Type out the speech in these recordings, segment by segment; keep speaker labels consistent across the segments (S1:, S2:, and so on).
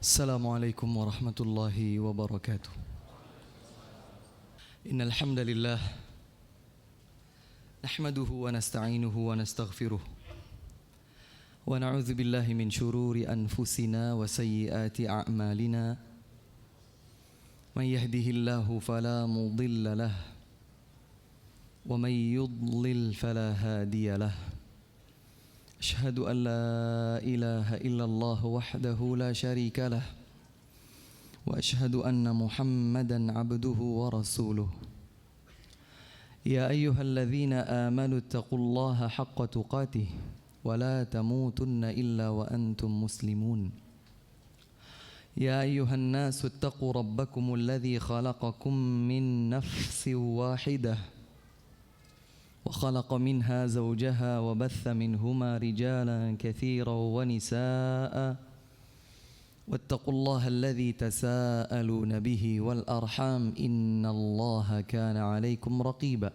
S1: Assalamualaikum warahmatullahi wabarakatuh. Innal hamdalillah nahmaduhu wa nasta'inuhu wa nastaghfiruh wa na'udzu billahi min shururi anfusina wa sayyiati a'malina. May yahdihillahu fala mudilla lah wa may yudlil fala hadiya lah. Asyhadu an la ilaha illallah wahdahu la syarika lah wa asyhadu anna Muhammadan abduhu wa rasuluh. Ya ayyuhalladzina amanu taqullaha haqqa tuqatih wa la tamutunna illa wa antum muslimun. Ya ayyuhan nasu ittaqu rabbakumul ladzi khalaqakum min nafsin wahidah وخلق منها زوجها وبث منهما رجالا كثيرا ونساء واتقوا الله الذي تساءلون به والأرحام إن الله كان عليكم رقيبا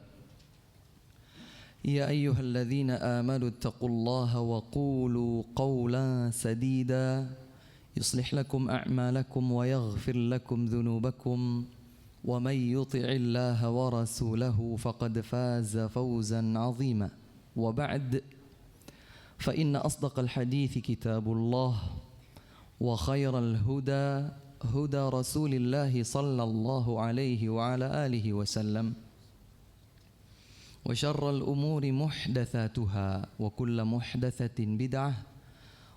S1: يا أيها الذين آمنوا اتقوا الله وقولوا قولا سديدا يصلح لكم أعمالكم ويغفر لكم ذنوبكم ومن يطع الله ورسوله فقد فاز فوزا عظيما وبعد فإن أصدق الحديث كتاب الله وخير الهدى هدى رسول الله صلى الله عليه وعلى آله وسلم وشر الأمور محدثاتها وكل محدثة بدعة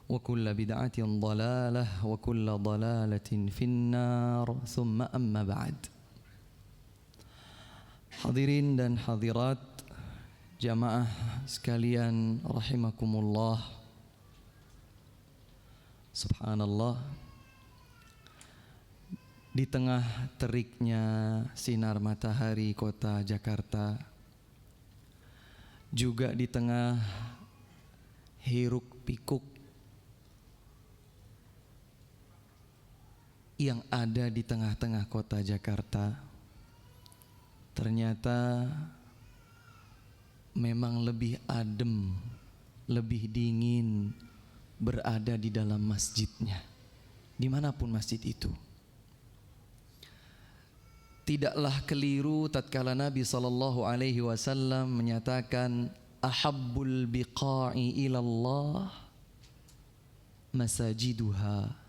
S1: وكل بدعة ضلالة وكل ضلالة في النار ثم أما بعد. Hadirin dan hadirat jamaah sekalian rahimakumullah. Subhanallah, di tengah teriknya sinar matahari kota Jakarta, juga di tengah hiruk pikuk yang ada di tengah-tengah kota Jakarta, ternyata memang lebih adem, lebih dingin berada di dalam masjidnya, dimanapun masjid itu. Tidaklah keliru tatkala Nabi SAW menyatakan ahabbul biqa'i ilallah masajiduha.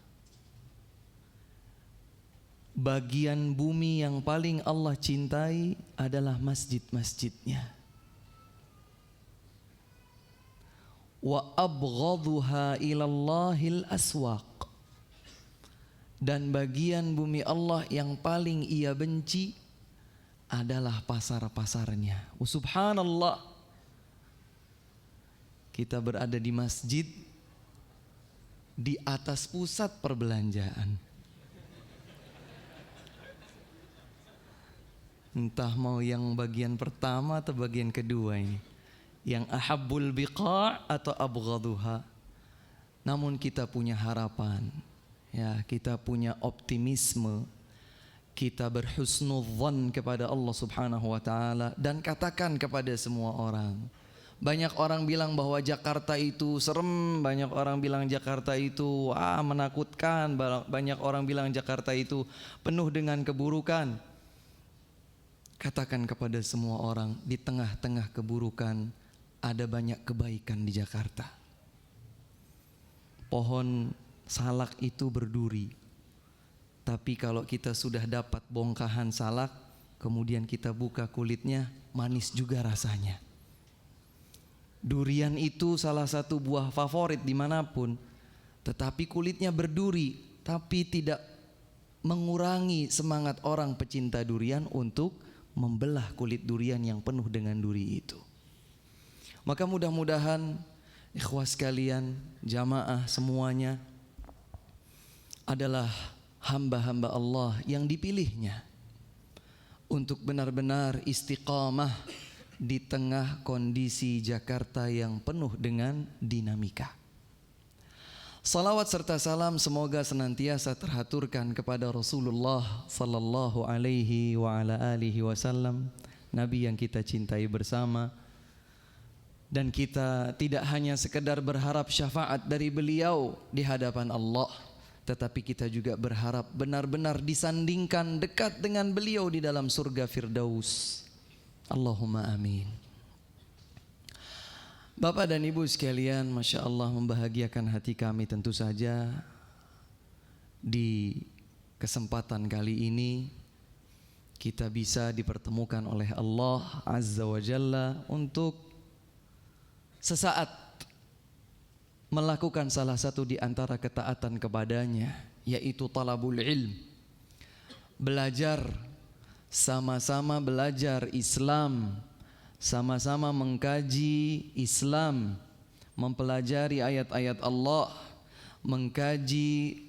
S1: Bagian bumi yang paling Allah cintai adalah masjid-masjidnya. Wa abghaduha ilallahil aswaq. Dan bagian bumi Allah yang paling ia benci adalah pasar-pasarnya. Subhanallah, kita berada di masjid di atas pusat perbelanjaan. Entah mau yang bagian pertama atau bagian kedua ini, yang ahabbul biqa' atau abghaduha. Namun kita punya harapan, ya, kita punya optimisme, kita berhusnudzan kepada Allah Subhanahu wa taala dan katakan kepada semua orang. Banyak orang bilang bahwa Jakarta itu serem, banyak orang bilang Jakarta itu menakutkan, banyak orang bilang Jakarta itu penuh dengan keburukan. Katakan kepada semua orang, di tengah-tengah keburukan ada banyak kebaikan di Jakarta. Pohon salak itu berduri, tapi kalau kita sudah dapat bongkahan salak, kemudian kita buka kulitnya, manis juga rasanya. Durian itu salah satu buah favorit dimanapun, tetapi kulitnya berduri, tapi tidak mengurangi semangat orang pecinta durian untuk membelah kulit durian yang penuh dengan duri itu. Maka mudah-mudahan ikhwah sekalian, jamaah semuanya adalah hamba-hamba Allah yang dipilihnya untuk benar-benar istiqamah di tengah kondisi Jakarta yang penuh dengan dinamika. Salawat serta salam semoga senantiasa terhaturkan kepada Rasulullah sallallahu alaihi wa ala alihi wasallam, Nabi yang kita cintai bersama. Dan kita tidak hanya sekedar berharap syafaat dari beliau di hadapan Allah, tetapi kita juga berharap benar-benar disandingkan dekat dengan beliau di dalam surga Firdaus. Allahumma amin. Bapak dan Ibu sekalian, Masya Allah, membahagiakan hati kami tentu saja di kesempatan kali ini kita bisa dipertemukan oleh Allah Azza wa Jalla untuk sesaat melakukan salah satu di antara ketaatan kepadanya, yaitu talabul ilm. Belajar, sama-sama belajar Islam, sama-sama mengkaji Islam, mempelajari ayat-ayat Allah, mengkaji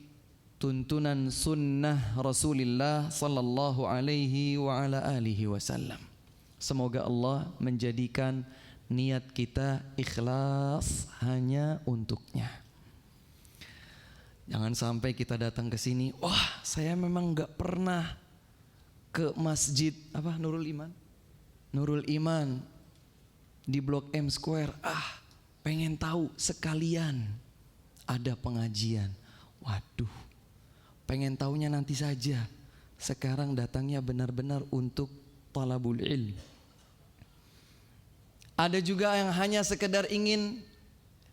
S1: tuntunan sunnah Rasulullah sallallahu alaihi wa ala alihi wasallam. Semoga Allah menjadikan niat kita ikhlas hanya untuknya. Jangan sampai kita datang ke sini, wah saya memang gak pernah ke masjid Nurul Iman di Blok M Square. Pengen tahu sekalian ada pengajian. Waduh, pengen taunya nanti saja. Sekarang datangnya benar-benar untuk talabul ilm. Ada juga yang hanya sekedar ingin,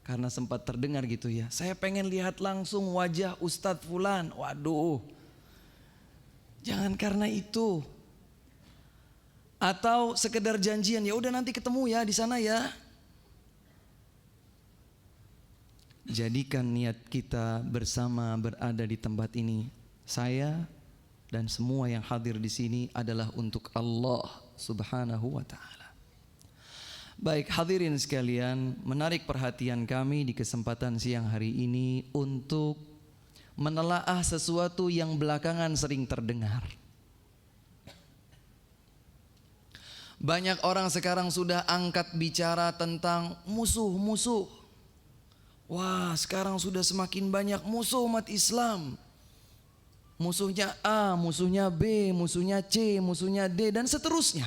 S1: karena sempat terdengar gitu ya, saya pengen lihat langsung wajah Ustadz Fulan. Waduh, jangan karena itu. Atau sekedar janjian, ya udah nanti ketemu ya di sana ya. Jadikan niat kita bersama berada di tempat ini, saya dan semua yang hadir di sini adalah untuk Allah Subhanahu wa ta'ala. Baik hadirin sekalian, menarik perhatian kami di kesempatan siang hari ini untuk menelaah sesuatu yang belakangan sering terdengar. Banyak orang sekarang sudah angkat bicara tentang musuh-musuh. Wah, sekarang sudah semakin banyak musuh umat Islam. Musuhnya A, musuhnya B, musuhnya C, musuhnya D, dan seterusnya.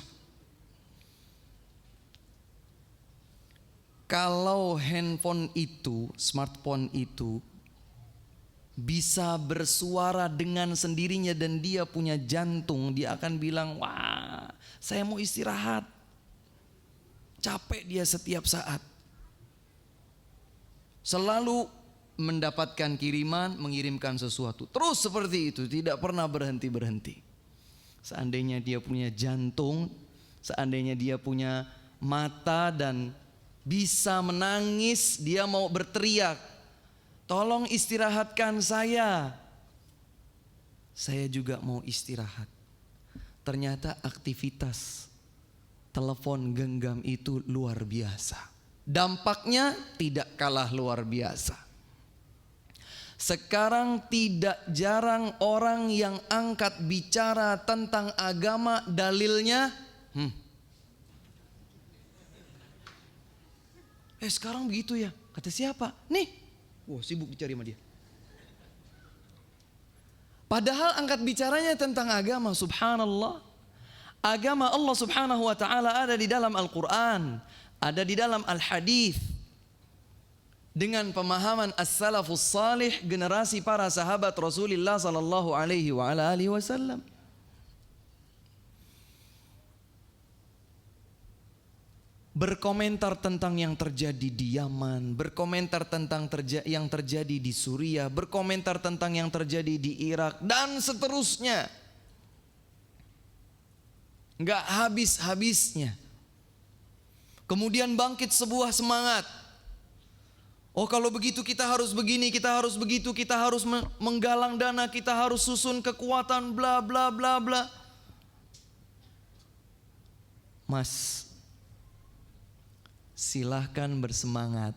S1: Kalau handphone itu, smartphone itu bisa bersuara dengan sendirinya dan dia punya jantung, dia akan bilang, wah saya mau istirahat. Capek dia setiap saat. Selalu mendapatkan kiriman, mengirimkan sesuatu. Terus seperti itu, tidak pernah berhenti-berhenti. Seandainya dia punya jantung, seandainya dia punya mata dan bisa menangis, dia mau berteriak, tolong istirahatkan saya. Saya juga mau istirahat. Ternyata aktivitas telepon genggam itu luar biasa. Dampaknya tidak kalah luar biasa. Sekarang tidak jarang orang yang angkat bicara tentang agama, dalilnya sekarang begitu ya, kata siapa? Nih, wah sibuk dicari sama dia. Padahal angkat bicaranya tentang agama, subhanallah. Agama Allah subhanahu wa ta'ala ada di dalam Al-Quran, ada di dalam Al-Hadith. Dengan pemahaman as-salafus salih, generasi para sahabat Rasulullah sallallahu alaihi wa ala alihi wasallam. Berkomentar tentang yang terjadi di Yaman, berkomentar tentang yang terjadi di Suriah, berkomentar tentang yang terjadi di Irak, dan seterusnya. Enggak habis-habisnya. Kemudian bangkit sebuah semangat. Oh kalau begitu kita harus begini, kita harus begitu, kita harus menggalang dana, kita harus susun kekuatan, bla bla bla bla. Mas, silahkan bersemangat.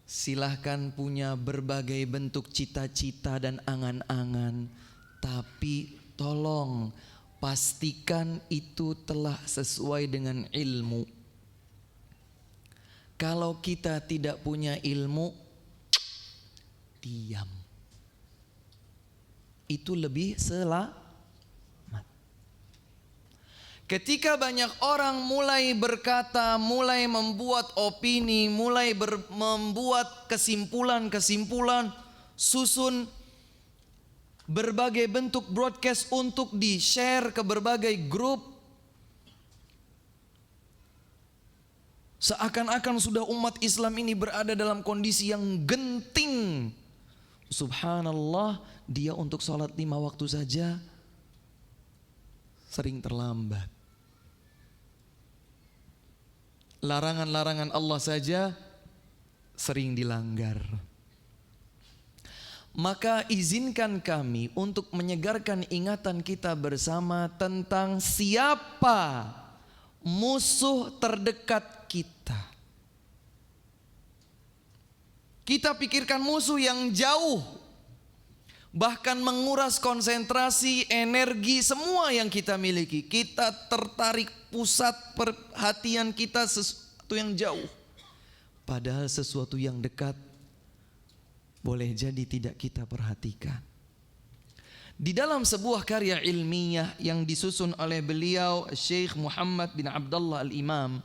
S1: Silahkan punya berbagai bentuk cita-cita dan angan-angan. Tapi tolong pastikan itu telah sesuai dengan ilmu. Kalau kita tidak punya ilmu, diam. Itu lebih selamat. Ketika banyak orang mulai berkata, mulai membuat opini, mulai membuat kesimpulan-kesimpulan, susun berbagai bentuk broadcast untuk di-share ke berbagai grup. Seakan-akan sudah umat Islam ini berada dalam kondisi yang genting. Subhanallah, dia untuk sholat 5 waktu saja sering terlambat. Larangan-larangan Allah saja sering dilanggar. Maka izinkan kami untuk menyegarkan ingatan kita bersama tentang siapa musuh terdekat kita. Kita pikirkan musuh yang jauh, bahkan menguras konsentrasi, energi, semua yang kita miliki. Kita tertarik pusat perhatian kita sesuatu yang jauh. Padahal sesuatu yang dekat boleh jadi tidak kita perhatikan. Di dalam sebuah karya ilmiah yang disusun oleh beliau Syekh Muhammad bin Abdullah Al-Imam,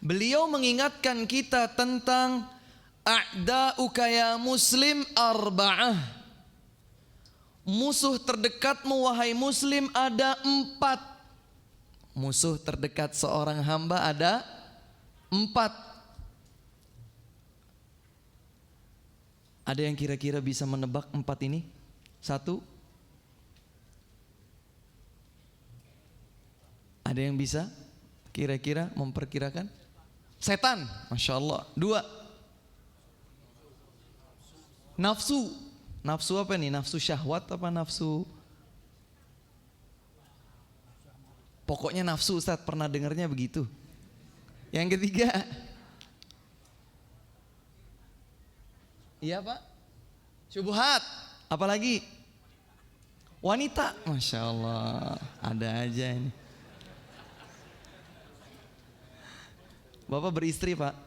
S1: beliau mengingatkan kita tentang a'da'uka ya muslim arba'ah. Musuh terdekatmu wahai muslim ada 4. Musuh terdekat seorang hamba ada 4. Ada yang kira-kira bisa menebak 4 ini? 1. Ada yang bisa kira-kira memperkirakan? Setan, Masya Allah. 2. Nafsu. Nafsu apa nih? Nafsu syahwat apa nafsu? Pokoknya nafsu, Ustaz, pernah dengarnya begitu. Yang ketiga, iya Pak, syubhat. Apalagi? Wanita. Masya Allah, ada aja ini. Bapak beristri Pak?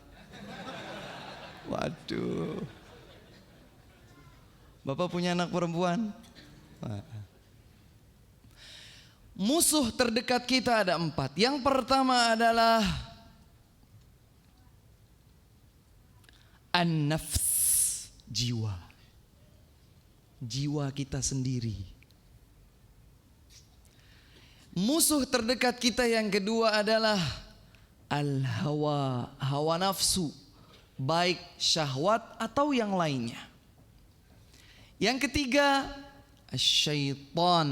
S1: Waduh. Bapak punya anak perempuan? Musuh terdekat kita ada 4. Yang pertama adalah an-nafs, jiwa. Jiwa kita sendiri. Musuh terdekat kita yang kedua adalah al-hawa, hawa nafsu, baik syahwat atau yang lainnya. Yang ketiga, syaitan,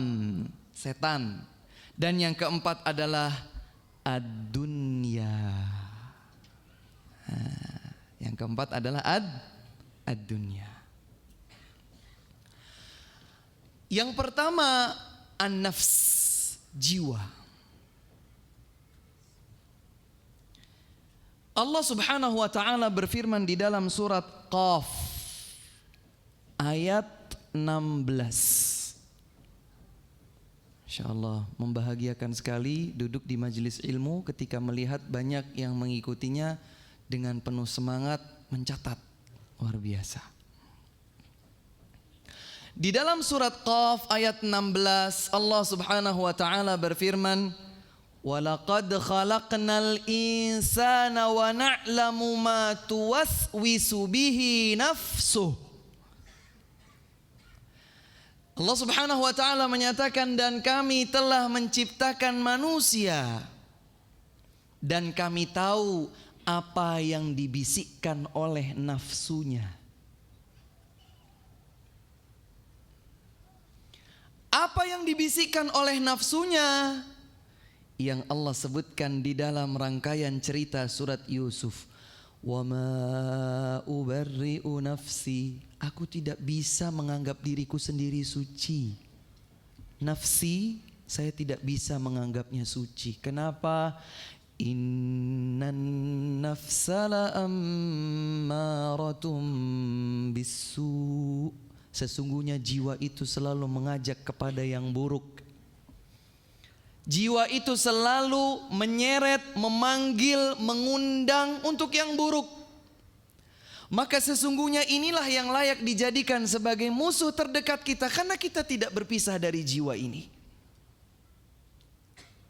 S1: setan. Dan yang keempat adalah ad-dunya. Yang keempat adalah ad-dunya. Yang pertama, an-nafs, jiwa. Allah Subhanahu wa taala berfirman di dalam surat Qaf ayat 16. InsyaAllah membahagiakan sekali duduk di majelis ilmu ketika melihat banyak yang mengikutinya dengan penuh semangat mencatat. Luar biasa. Di dalam surat Qaf ayat 16 Allah Subhanahu wa taala berfirman, "Walaqad khalaqnal insana wa na'lamu ma tuwaswisu bihi nafsuh." Allah Subhanahu wa taala menyatakan, dan kami telah menciptakan manusia dan kami tahu apa yang dibisikkan oleh nafsunya. Apa yang dibisikkan oleh nafsunya? Yang Allah sebutkan di dalam rangkaian cerita surat Yusuf. Wa ma ubarri'u nafsi. Aku tidak bisa menganggap diriku sendiri suci. Nafsi, saya tidak bisa menganggapnya suci. Kenapa? Innan nafsala ammaratum bisu. Sesungguhnya jiwa itu selalu mengajak kepada yang buruk. Jiwa itu selalu menyeret, memanggil, mengundang untuk yang buruk. Maka sesungguhnya inilah yang layak dijadikan sebagai musuh terdekat kita, karena kita tidak berpisah dari jiwa ini.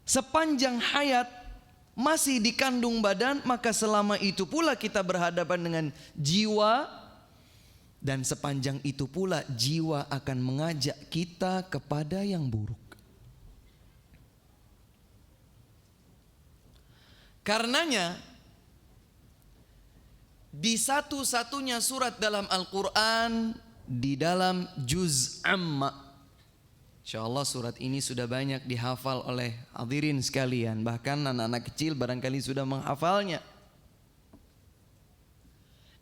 S1: Sepanjang hayat masih dikandung badan, maka selama itu pula kita berhadapan dengan jiwa Dan sepanjang itu pula jiwa akan mengajak kita kepada yang buruk. Karenanya di satu-satunya surat dalam Al-Quran, di dalam juz Amma, insyaallah surat ini sudah banyak dihafal oleh hadirin sekalian, bahkan anak-anak kecil barangkali sudah menghafalnya.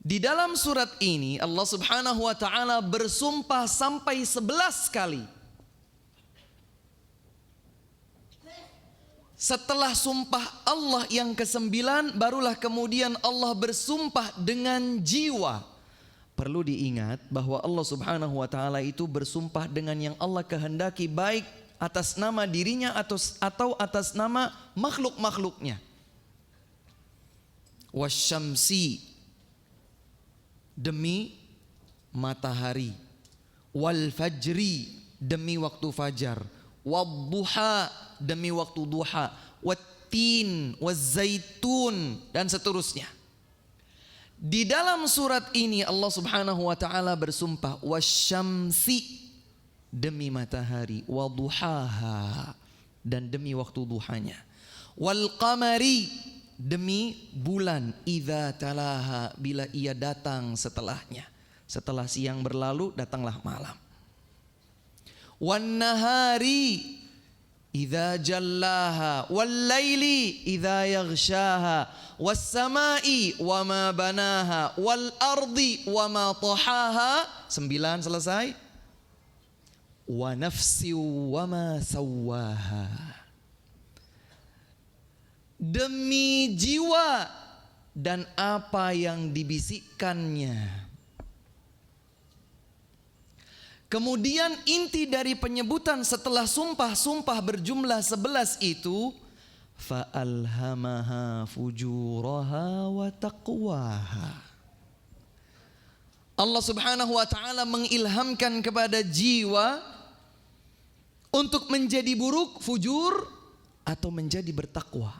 S1: Di dalam surat ini Allah Subhanahu wa taala bersumpah sampai 11 kali. Setelah sumpah Allah yang ke-9, barulah kemudian Allah bersumpah dengan jiwa. Perlu diingat bahwa Allah Subhanahu wa taala itu bersumpah dengan yang Allah kehendaki, baik atas nama dirinya atau atas nama makhluk-makhluknya. Wasyamsi, demi matahari, wal fajri, demi waktu fajar, wadduha, demi waktu duha, wattin, wazzaitun, dan seterusnya. Di dalam surat ini Allah Subhanahu wa taala bersumpah wasyamsi, demi matahari, waduhaha, dan demi waktu duhanya, wal qamari, demi bulan, idza talaha, bila ia datang setelahnya. Setelah siang berlalu datanglah malam. Wan nahari idza jallaha, wal laili idza yaghshaha, was samai wama banaha, wal ardi wama tahaha. 9 selesai. Wa nafsi wama sawwaha, demi jiwa dan apa yang dibisikkannya. Kemudian inti dari penyebutan setelah sumpah-sumpah berjumlah 11 itu, fa'alhamaha fujuraha wa taqwaha. Allah Subhanahu wa taala mengilhamkan kepada jiwa untuk menjadi buruk, fujur, atau menjadi bertakwa.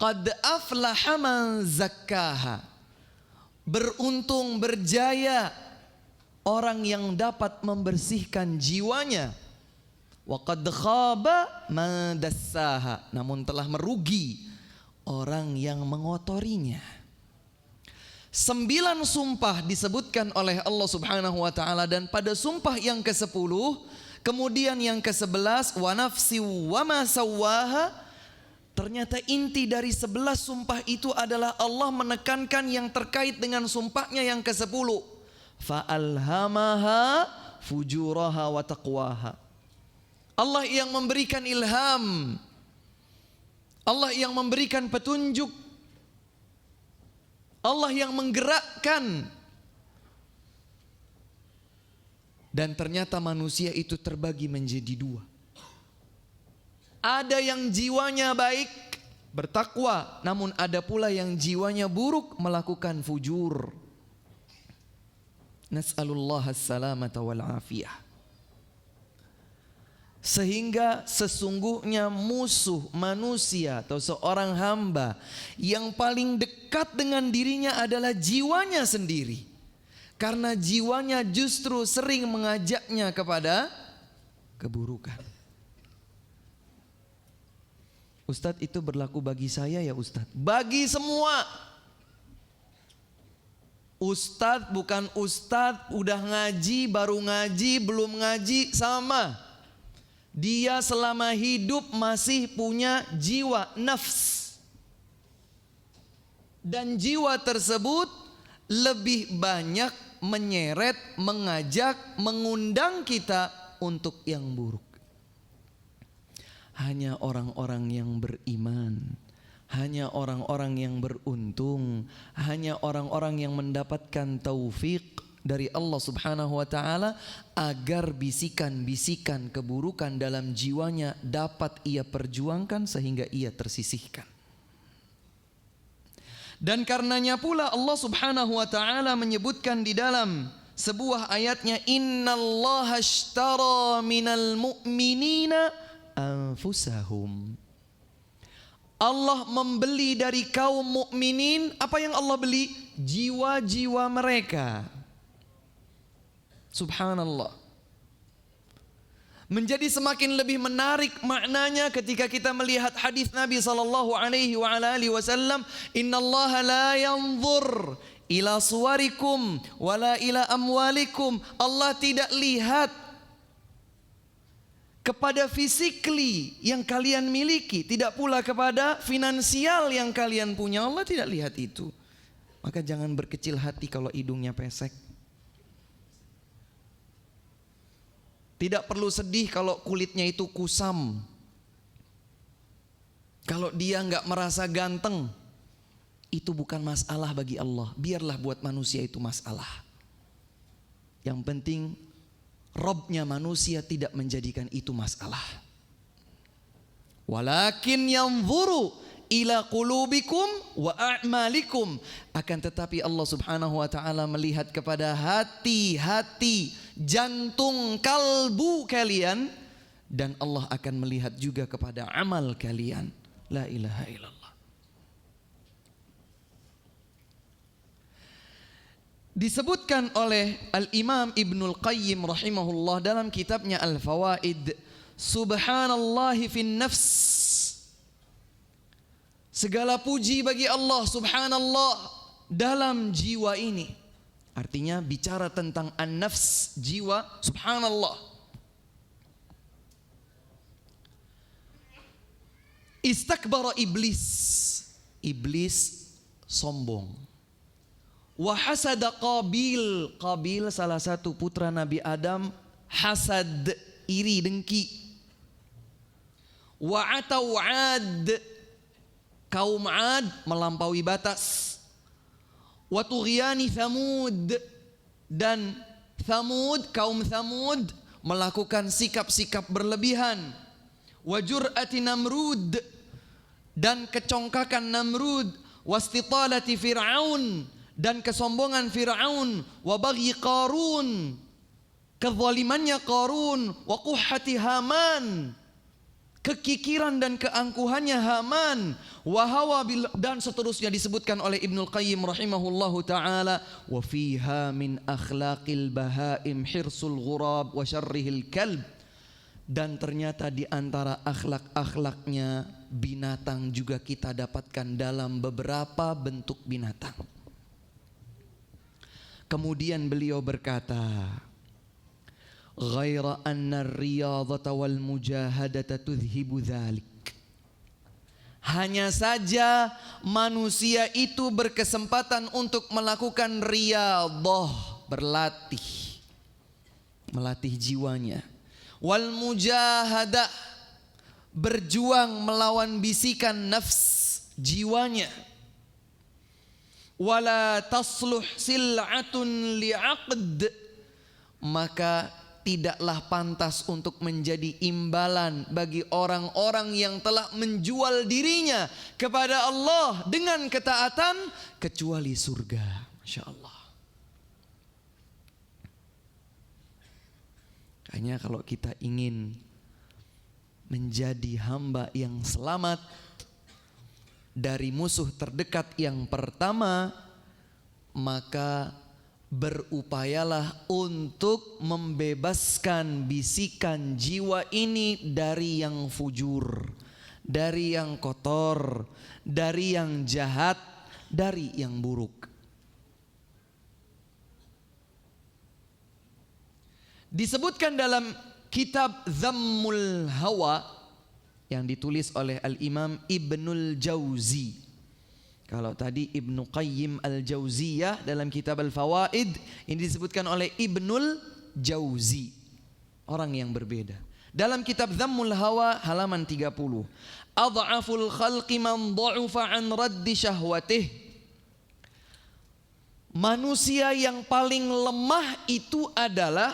S1: Qad aflaha man zakkaha, beruntung, berjaya orang yang dapat membersihkan jiwanya. Wa qad khaba man dassaha, namun telah merugi orang yang mengotorinya. 9 sumpah disebutkan oleh Allah Subhanahu wa taala, dan pada sumpah yang ke-10, kemudian yang ke-11, wa nafsi wa ma sawwaha, ternyata inti dari 11 sumpah itu adalah Allah menekankan yang terkait dengan sumpahnya yang ke-10. Fa'alhamaha fujuraha wa taqwaha. Allah yang memberikan ilham, Allah yang memberikan petunjuk, Allah yang menggerakkan. Dan ternyata manusia itu terbagi menjadi 2. Ada yang jiwanya baik, bertakwa, namun ada pula yang jiwanya buruk, melakukan fujur. Nas'alullah as-salamata wal afiyah. Sehingga sesungguhnya musuh manusia atau seorang hamba yang paling dekat dengan dirinya adalah jiwanya sendiri. Karena jiwanya justru sering mengajaknya kepada keburukan. Ustadz, itu berlaku bagi saya ya Ustadz? Bagi semua. Ustadz bukan ustadz, udah ngaji, baru ngaji, belum ngaji, sama. Dia selama hidup masih punya jiwa, nafs. Dan jiwa tersebut lebih banyak menyeret, mengajak, mengundang kita untuk yang buruk. Hanya orang-orang yang beriman, hanya orang-orang yang beruntung, hanya orang-orang yang mendapatkan taufik dari Allah Subhanahu wa taala agar bisikan-bisikan keburukan dalam jiwanya dapat ia perjuangkan sehingga ia tersisihkan. Dan karenanya pula Allah Subhanahu wa taala menyebutkan di dalam sebuah ayatnya, innallaha ashtara minal mu'minina anfusahum. Allah membeli dari kaum mukminin, apa yang Allah beli? jiwa-jiwa mereka. Subhanallah. Menjadi semakin lebih menarik maknanya ketika kita melihat hadis Nabi sallallahu alaihi wasallam, "Innallaha la yanzur ila suwarikum wala ila amwalikum." Allah tidak lihat kepada physically yang kalian miliki, tidak pula kepada finansial yang kalian punya. Allah tidak lihat itu. Maka jangan berkecil hati kalau hidungnya pesek. Tidak perlu sedih kalau kulitnya itu kusam. Kalau dia nggak merasa ganteng, itu bukan masalah bagi Allah. Biarlah buat manusia itu masalah. Yang penting Robnya manusia tidak menjadikan itu masalah. Walakin yanzuru ila qulubikum wa a'malikum. Akan tetapi Allah subhanahu wa ta'ala melihat kepada hati-hati, jantung, kalbu kalian. Dan Allah akan melihat juga kepada amal kalian. La ilaha illallah. Disebutkan oleh Al-Imam Ibnul Qayyim rahimahullah dalam kitabnya Al-Fawaid, subhanallahi fin nafs. Segala puji bagi Allah subhanallah dalam jiwa ini. Artinya bicara tentang an-nafs, jiwa, subhanallah. Istakbara iblis. Iblis sombong. Wa hasada Qabil. Qabil salah satu putra Nabi Adam, hasad, iri, dengki. Wa atau Ad. Kaum Ad melampaui batas. Wa tughyani Thamud. Dan Thamud, kaum Thamud melakukan sikap-sikap berlebihan. Wa jur'ati Namrud. Dan kecongkakan Namrud. Wastitalati Fir'aun. Dan kesombongan Fir'aun. Wa baghi Qarun. Kezalimannya Qarun. Wa quhhati Haman. Kekikiran dan keangkuhannya Haman. Wa hawa dan seterusnya disebutkan oleh Ibnul Qayyim rahimahullahu ta'ala. Wa fiha min akhlaqil bahaim hirsul ghurab wa syarrihil kalb. Dan ternyata di antara akhlak-akhlaknya binatang juga kita dapatkan dalam beberapa bentuk binatang. Kemudian beliau berkata, ghaira anna ar-riyadhata wal mujahadata tudhibu dhalik. Hanya saja manusia itu berkesempatan untuk melakukan riyadhah, berlatih, melatih jiwanya. Wal mujahadah, berjuang melawan bisikan nafs, jiwanya. Wala tasluh sil'atun li'aqd, maka tidaklah pantas untuk menjadi imbalan bagi orang-orang yang telah menjual dirinya kepada Allah dengan ketaatan kecuali surga. Masya Allah. Kayaknya kalau kita ingin menjadi hamba yang selamat dari musuh terdekat yang pertama, maka berupayalah untuk membebaskan bisikan jiwa ini dari yang fujur, dari yang kotor, dari yang jahat, dari yang buruk. Disebutkan dalam kitab Dhammul Hawa yang ditulis oleh Al-Imam Ibnul Jauzi. Kalau tadi Ibnu Qayyim Al-Jauziyah dalam kitab Al-Fawaid, ini disebutkan oleh Ibnul Jauzi. Orang yang berbeda. Dalam kitab Dhammul Hawa halaman 30. Adhaful khalqi man dha'ufa an raddi syahwatih. Manusia yang paling lemah itu adalah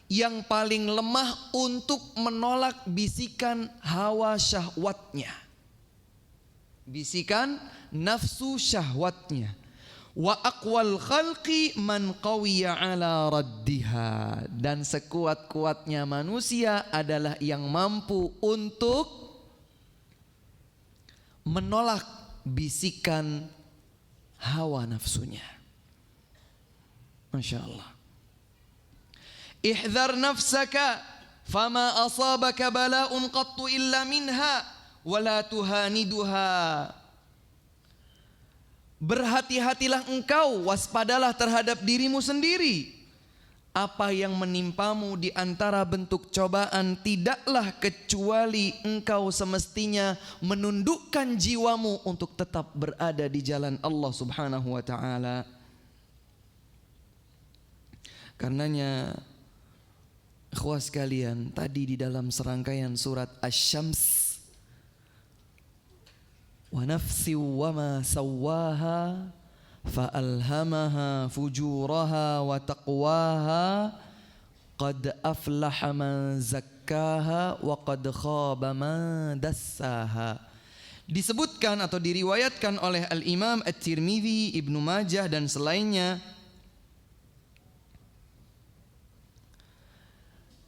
S1: yang paling lemah untuk menolak bisikan hawa syahwatnya, bisikan nafsu syahwatnya. Wa aqwal khalqi man qawiya ala raddiha. Dan sekuat-kuatnya manusia adalah yang mampu untuk menolak bisikan hawa nafsunya. Masya Allah. Ihdhar nafsaka fama asabaka bala'un qattu illa minha wala tuhaniduha. Berhati-hatilah engkau, waspadalah terhadap dirimu sendiri. Apa yang menimpamu di antara bentuk cobaan tidaklah kecuali engkau semestinya menundukkan jiwamu untuk tetap berada di jalan Allah Subhanahu wa taala. Karenanya ikhwah sekalian, tadi di dalam serangkaian surat Asy-Syams, wa nafsi wa ma sawwaha فألهمها فجورها وتقواها قد أفلح من زكاها وقد خاب من دساها. Disebutkan atau diriwayatkan oleh Al-Imam At-Tirmidzi, Ibnu Majah dan selainnya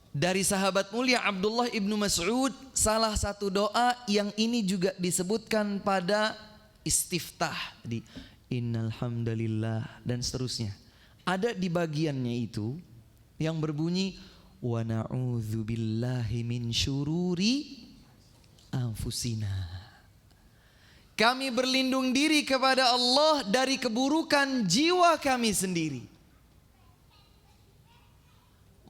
S1: dari sahabat mulia Abdullah ibnu Mas'ud, salah satu doa yang ini juga disebutkan pada istiftah di Innal hamdalillah dan seterusnya. Ada di bagiannya itu yang berbunyi wa na'udzubillahi min syururi anfusina. Kami berlindung diri kepada Allah dari keburukan jiwa kami sendiri.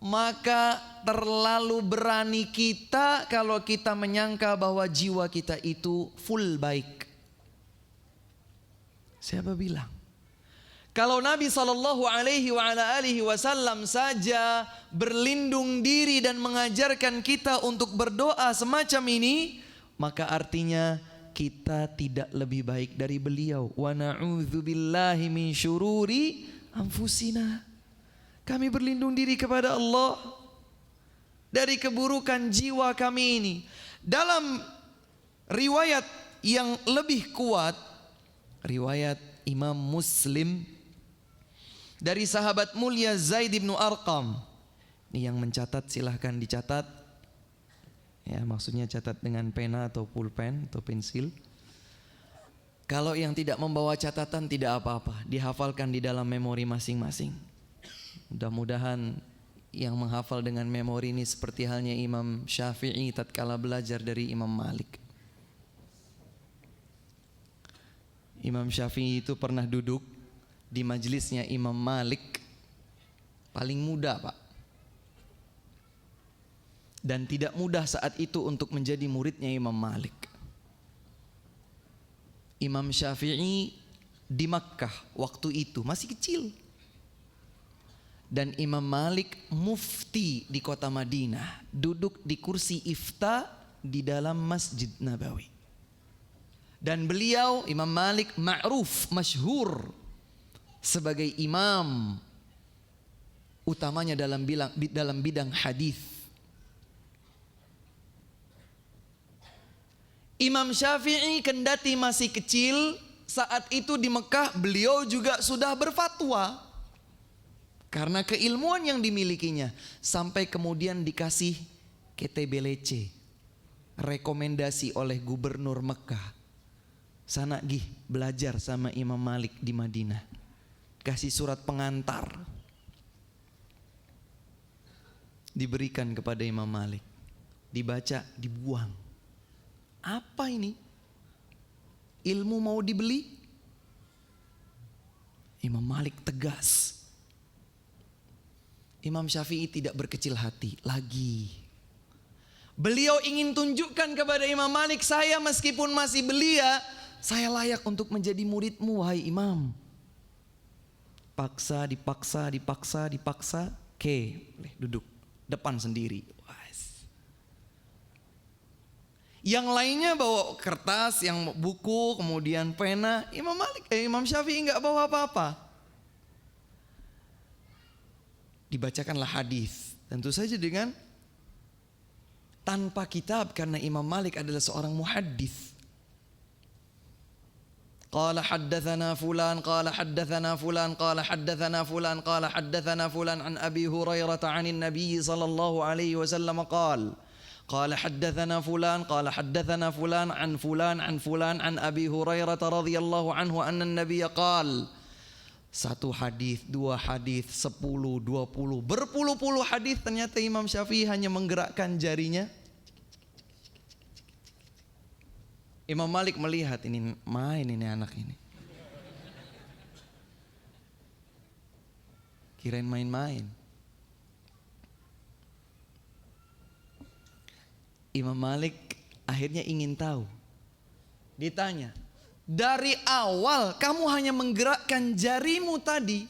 S1: Maka terlalu berani kita kalau kita menyangka bahwa jiwa kita itu full baik. Siapa bilang? Kalau Nabi SAW saja berlindung diri dan mengajarkan kita untuk berdoa semacam ini, maka artinya kita tidak lebih baik dari beliau. Wa na'udzubillahi min syururi anfusina. Kami berlindung diri kepada Allah dari keburukan jiwa kami ini. Dalam riwayat yang lebih kuat, riwayat Imam Muslim dari sahabat mulia Zaid bin Arqam. Ini yang mencatat silahkan dicatat. Ya, maksudnya catat dengan pena atau pulpen atau pensil. Kalau yang tidak membawa catatan tidak apa-apa, dihafalkan di dalam memori masing-masing. Mudah-mudahan yang menghafal dengan memori ini seperti halnya Imam Syafi'i tatkala belajar dari Imam Malik. Imam Syafi'i itu pernah duduk di majelisnya Imam Malik, paling muda Pak. Dan tidak mudah saat itu untuk menjadi muridnya Imam Malik. Imam Syafi'i di Makkah waktu itu masih kecil. Dan Imam Malik mufti di kota Madinah, duduk di kursi ifta di dalam Masjid Nabawi. Dan beliau Imam Malik ma'ruf, masyhur sebagai imam utamanya dalam bidang hadis. Imam Syafi'i kendati masih kecil, saat itu di Mekah beliau juga sudah berfatwa karena keilmuan yang dimilikinya, sampai kemudian dikasih KTBLC, rekomendasi oleh gubernur Mekah. Sana gih belajar sama Imam Malik di Madinah. Kasih surat pengantar, diberikan kepada Imam Malik. Dibaca, dibuang. Apa ini? Ilmu mau dibeli? Imam Malik tegas. Imam Syafi'i tidak berkecil hati lagi. Beliau ingin tunjukkan kepada Imam Malik, saya meskipun masih belia, saya layak untuk menjadi muridmu wahai Imam. Paksa, dipaksa. Oke, duduk depan sendiri. Yang lainnya bawa kertas, yang buku, kemudian pena. Imam Syafi'i enggak bawa apa-apa. Dibacakanlah hadis. Tentu saja dengan tanpa kitab, karena Imam Malik adalah seorang muhaddits. Qala haddatsana fulan qala haddatsana fulan qala haddatsana fulan qala haddatsana fulan an Abi Hurairah 'anil Nabi sallallahu alaihi wasallam qala haddatsana fulan qala haddatsana fulan an Abi Hurairah radhiyallahu anhu anna an-nabiy qala Satu hadis, dua hadis, 10, 20, berpuluh-puluh hadis, ternyata Imam Syafi'i hanya menggerakkan jarinya. Imam Malik melihat, ini main ini anak ini. Kirain main-main. Imam Malik akhirnya ingin tahu. Ditanya, dari awal kamu hanya menggerakkan jarimu tadi,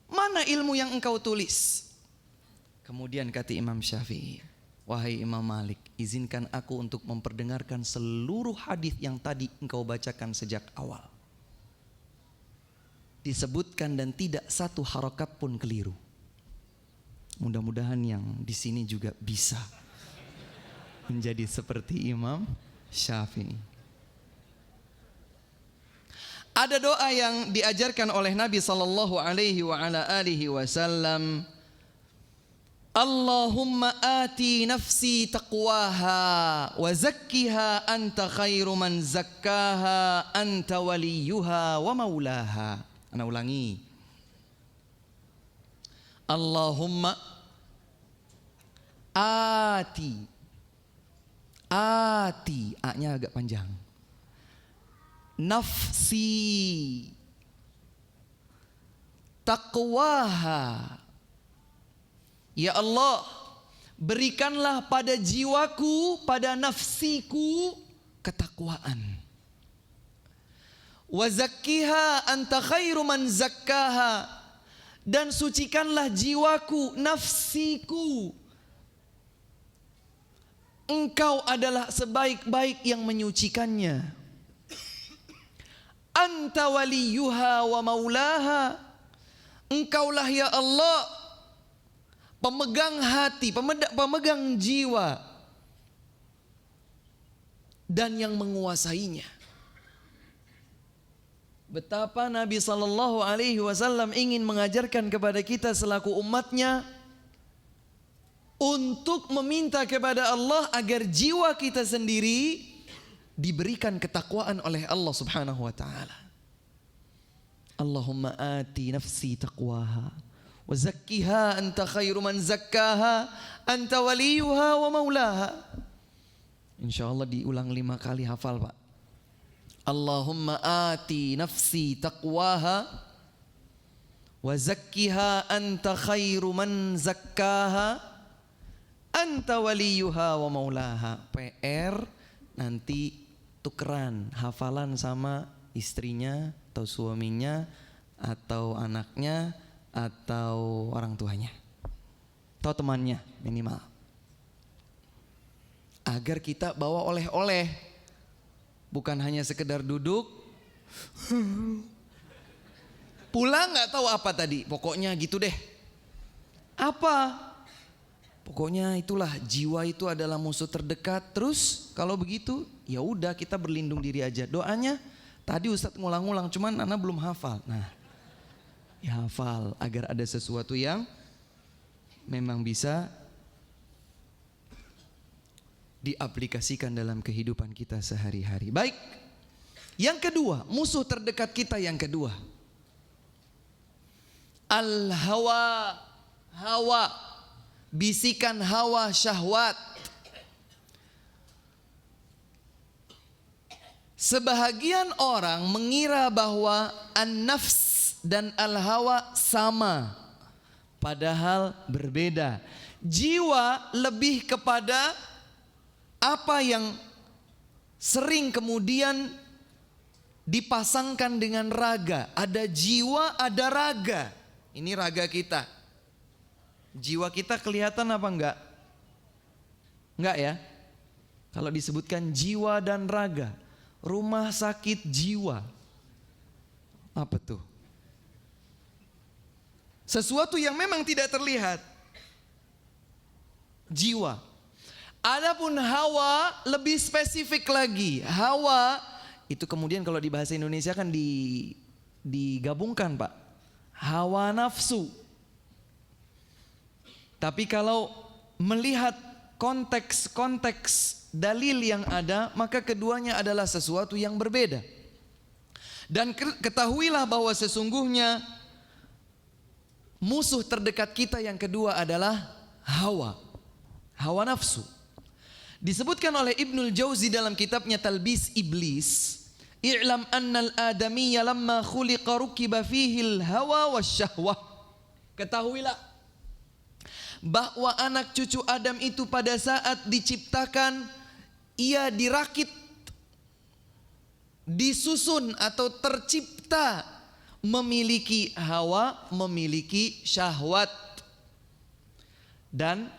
S1: mana ilmu yang engkau tulis? Kemudian kata Imam Syafi'i, wahai Imam Malik, izinkan aku untuk memperdengarkan seluruh hadis yang tadi engkau bacakan sejak awal. Disebutkan dan tidak satu harokat pun keliru. Mudah-mudahan yang di sini juga bisa menjadi seperti Imam Syafi'i. Ada doa yang diajarkan oleh Nabi sallallahu alaihi wa ala alihi wasallam. Allahumma ati nafsi taqwaha wa zakkiha anta khairu man zakkaha anta waliyuha wa maulaha. Ana ulangi. Allahumma ati. Ati, A-nya agak panjang. Nafsi taqwaha. Ya Allah, berikanlah pada jiwaku, pada nafsiku ketakwaan. Wa zakkiha anta khairu man zakkaha. Dan sucikanlah jiwaku, nafsiku. Engkau adalah sebaik-baik yang menyucikannya. Anta waliyuha wa maulaha. Engkaulah ya Allah pemegang hati, pemegang jiwa dan yang menguasainya. Betapa Nabi sallallahu alaihi wasallam ingin mengajarkan kepada kita selaku umatnya untuk meminta kepada Allah agar jiwa kita sendiri diberikan ketakwaan oleh Allah Subhanahu wa taala. Allahumma ati nafsi taqwaha wa zakkiha anta khairu man zakkaha anta waliyuha wa maulaha. Insyaallah diulang 5 kali hafal, Pak. Allahumma ati nafsi taqwaha wa zakkiha anta khairu man zakkaha anta waliyuha wa maulaha. PR nanti tukeran hafalan sama istrinya atau suaminya atau anaknya atau orang tuanya atau temannya minimal, agar kita bawa oleh-oleh, bukan hanya sekedar duduk pulang nggak tahu apa tadi, pokoknya gitu deh. Apa? Pokoknya itulah, jiwa itu adalah musuh terdekat. Terus kalau begitu ya udah kita berlindung diri aja. Doanya tadi Ustadz ngulang-ngulang, cuman Ana belum hafal. Nah, ya hafal agar ada sesuatu yang memang bisa diaplikasikan dalam kehidupan kita sehari-hari. Baik. Yang kedua, musuh terdekat kita yang kedua. Al-hawa. Hawa. Bisikan hawa syahwat. Sebahagian orang mengira bahwa an-nafs dan al-hawa sama, padahal berbeda. Jiwa lebih kepada apa yang sering kemudian dipasangkan dengan raga. Ada jiwa, ada raga. Ini raga kita. Jiwa kita kelihatan apa enggak? Enggak ya? Kalau disebutkan jiwa dan raga, rumah sakit jiwa, apa tuh? Sesuatu yang memang tidak terlihat. Jiwa. Adapun hawa lebih spesifik lagi. Hawa itu kemudian kalau di bahasa Indonesia kan digabungkan, Pak. Hawa nafsu. Tapi kalau melihat konteks dalil yang ada, maka keduanya adalah sesuatu yang berbeda. Dan ketahuilah bahwa sesungguhnya musuh terdekat kita yang kedua adalah hawa nafsu. Disebutkan oleh Ibnul Jauzi dalam kitabnya Talbis Iblis, "I'lam annal adamiyya lamma khuliqa rukiba fihil hawa wasyahwah." Ketahuilah bahwa anak cucu Adam itu pada saat diciptakan, ia dirakit, disusun atau tercipta memiliki hawa, memiliki syahwat. Dan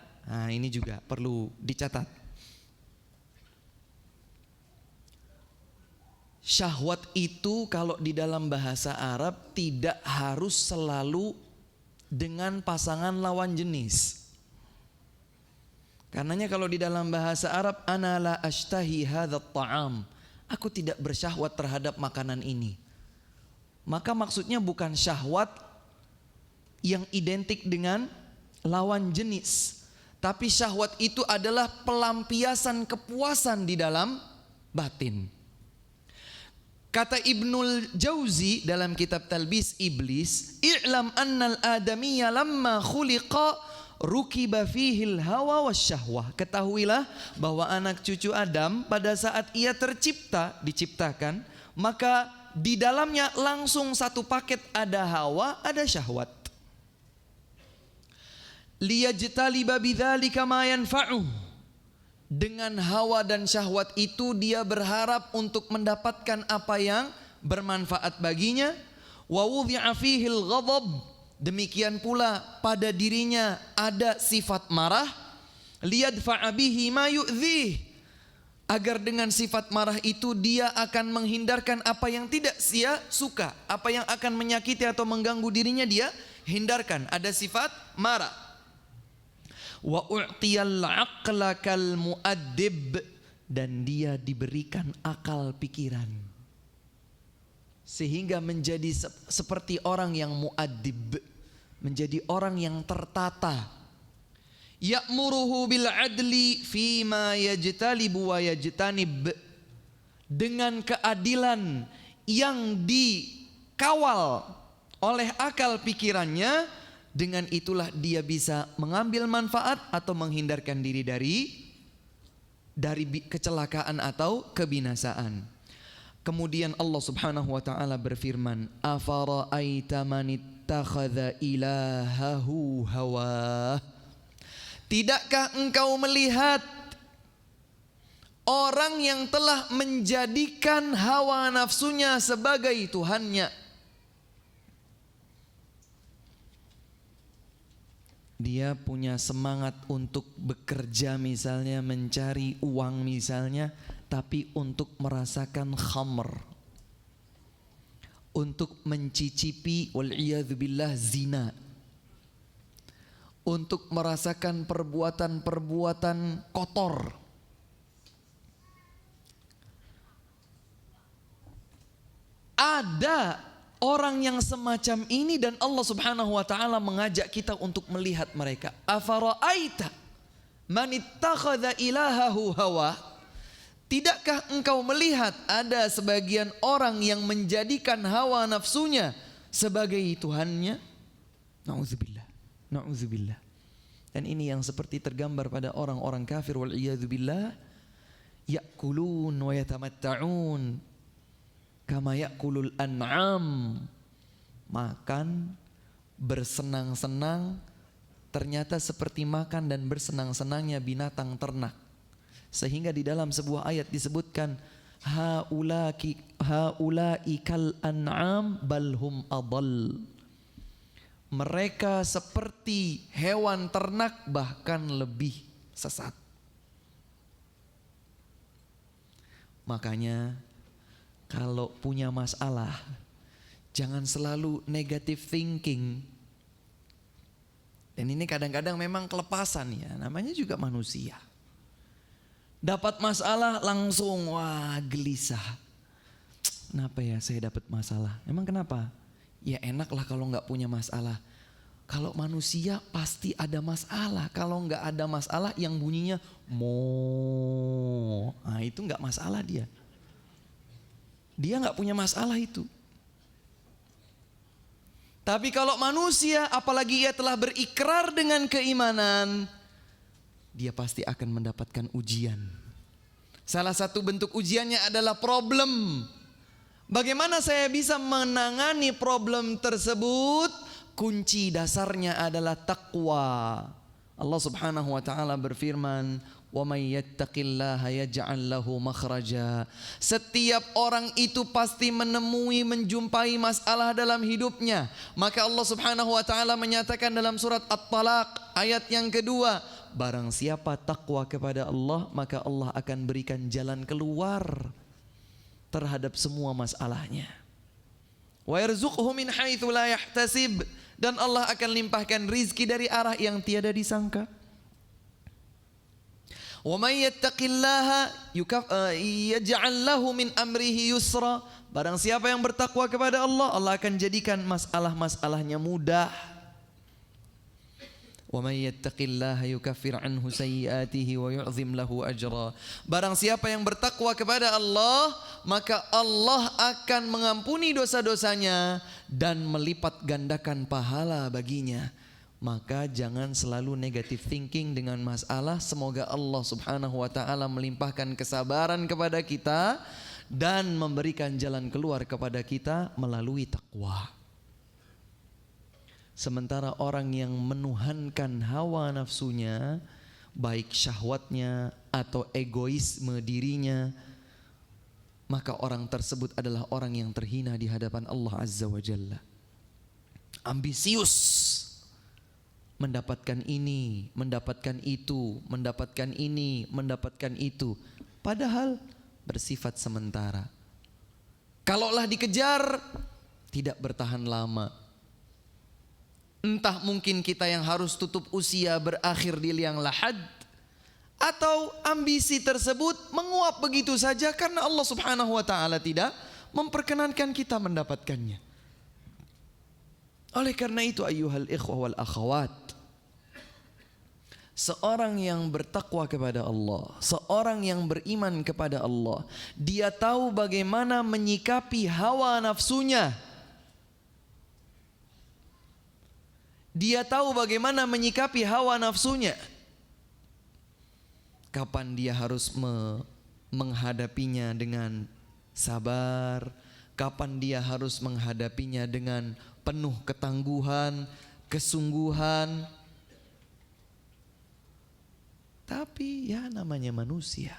S1: ini juga perlu dicatat. Syahwat itu kalau di dalam bahasa Arab tidak harus selalu dengan pasangan lawan jenis. Karenanya kalau di dalam bahasa Arab, ana la ashtahi hadzal ta'am, aku tidak bersyahwat terhadap makanan ini. Maka maksudnya bukan syahwat yang identik dengan lawan jenis, tapi syahwat itu adalah pelampiasan kepuasan di dalam batin. Kata Ibnul Jauzi dalam kitab Talbis Iblis, "I'lam annal adamiyya lamma khuliqa rukiba fihil hawa wasyahwah." Ketahuilah bahwa anak cucu Adam pada saat ia diciptakan, maka di dalamnya langsung satu paket, ada hawa, ada syahwat. Liyajtaliba bidzalika ma yanfa'uh. Dengan hawa dan syahwat itu dia berharap untuk mendapatkan apa yang bermanfaat baginya. Wa wudhi'a fihil ghadab, demikian pula pada dirinya ada sifat marah. Liyadfa'a bihi ma yu'dhih, agar dengan sifat marah itu dia akan menghindarkan apa yang tidak dia suka, apa yang akan menyakiti atau mengganggu dirinya dia hindarkan. Ada sifat marah. Wa u'tiyal aqla kal mu'addib, dan dia diberikan akal pikiran sehingga menjadi seperti orang yang mu'addib, menjadi orang yang tertata. Ya'muruhu bil adli fima yajtalibu wa yajtanib, dengan keadilan yang dikawal oleh akal pikirannya. Dengan itulah dia bisa mengambil manfaat atau menghindarkan diri dari kecelakaan atau kebinasaan. Kemudian Allah Subhanahu wa taala berfirman, "Afara'aita man ittakhadha ilahahu hawa." Tidakkah engkau melihat orang yang telah menjadikan hawa nafsunya sebagai Tuhannya? Dia punya semangat untuk bekerja misalnya, mencari uang misalnya, tapi untuk merasakan khamr, untuk mencicipi wal'iyadzubillah zina, untuk merasakan perbuatan-perbuatan kotor. Ada orang yang semacam ini dan Allah Subhanahu wa taala mengajak kita untuk melihat mereka. Afara'aita man ittakhadha ilahahu hawa? Tidakkah engkau melihat ada sebagian orang yang menjadikan hawa nafsunya sebagai Tuhannya? Na'udzubillah. Na'udzubillah. Dan ini yang seperti tergambar pada orang-orang kafir wal iyadzubillah, ya'kulun wa yatamatta'un kama ya'kulul an'am, makan bersenang-senang ternyata seperti makan dan bersenang-senangnya binatang ternak. Sehingga di dalam sebuah ayat disebutkan, haula'i kal an'am balhum adall, mereka seperti hewan ternak bahkan lebih sesat. Makanya kalau punya masalah, jangan selalu negative thinking. Dan ini kadang-kadang memang kelepasan ya, namanya juga manusia. Dapat masalah langsung wah gelisah. Kenapa ya saya dapat masalah? Emang kenapa? Ya enak lah kalau nggak punya masalah. Kalau manusia pasti ada masalah. Kalau nggak ada masalah yang bunyinya mo, nah itu nggak masalah dia. Dia nggak punya masalah itu. Tapi kalau manusia, apalagi ia telah berikrar dengan keimanan, dia pasti akan mendapatkan ujian. Salah satu bentuk ujiannya adalah problem. Bagaimana saya bisa menangani problem tersebut? Kunci dasarnya adalah taqwa. Allah Subhanahu wa taala berfirman, "Wa may yattaqillaha yaj'al lahu makhraja." Setiap orang itu pasti menjumpai masalah dalam hidupnya. Maka Allah Subhanahu wa taala menyatakan dalam surat At-Talaq ayat yang kedua, barang siapa takwa kepada Allah, maka Allah akan berikan jalan keluar terhadap semua masalahnya. Wa yarzuqhu min haitsu la yahtasib, dan Allah akan limpahkan rizki dari arah yang tiada disangka. Wa may yattaqillaha yaj'al lahu min amrihi yusra. Barang siapa yang bertakwa kepada Allah, Allah akan jadikan masalah-masalahnya mudah. Wa may yattaqillaha yukaffir anhu sayyi'atihi wa yu'zim lahu ajra. Barang siapa yang bertakwa kepada Allah, maka Allah akan mengampuni dosa-dosanya dan melipat gandakan pahala baginya. Maka jangan selalu negative thinking dengan masalah. Semoga Allah Subhanahu wa taala melimpahkan kesabaran kepada kita dan memberikan jalan keluar kepada kita melalui takwa. Sementara orang yang menuhankan hawa nafsunya, baik syahwatnya atau egoisme dirinya, maka orang tersebut adalah orang yang terhina di hadapan Allah Azza wa Jalla. Ambisius, mendapatkan ini, mendapatkan itu, mendapatkan ini, mendapatkan itu, padahal bersifat sementara. Kalaulah dikejar, tidak bertahan lama. Entah mungkin kita yang harus tutup usia berakhir di liang lahat, atau ambisi tersebut menguap begitu saja karena Allah Subhanahu wa taala tidak memperkenankan kita mendapatkannya. Oleh karena itu ayyuhal ikhwah wal akhawat, seorang yang bertakwa kepada Allah, seorang yang beriman kepada Allah, dia tahu bagaimana menyikapi hawa nafsunya. Dia tahu bagaimana menyikapi hawa nafsunya. Kapan dia harus menghadapinya dengan sabar, kapan dia harus menghadapinya dengan penuh ketangguhan, kesungguhan. Tapi ya namanya manusia,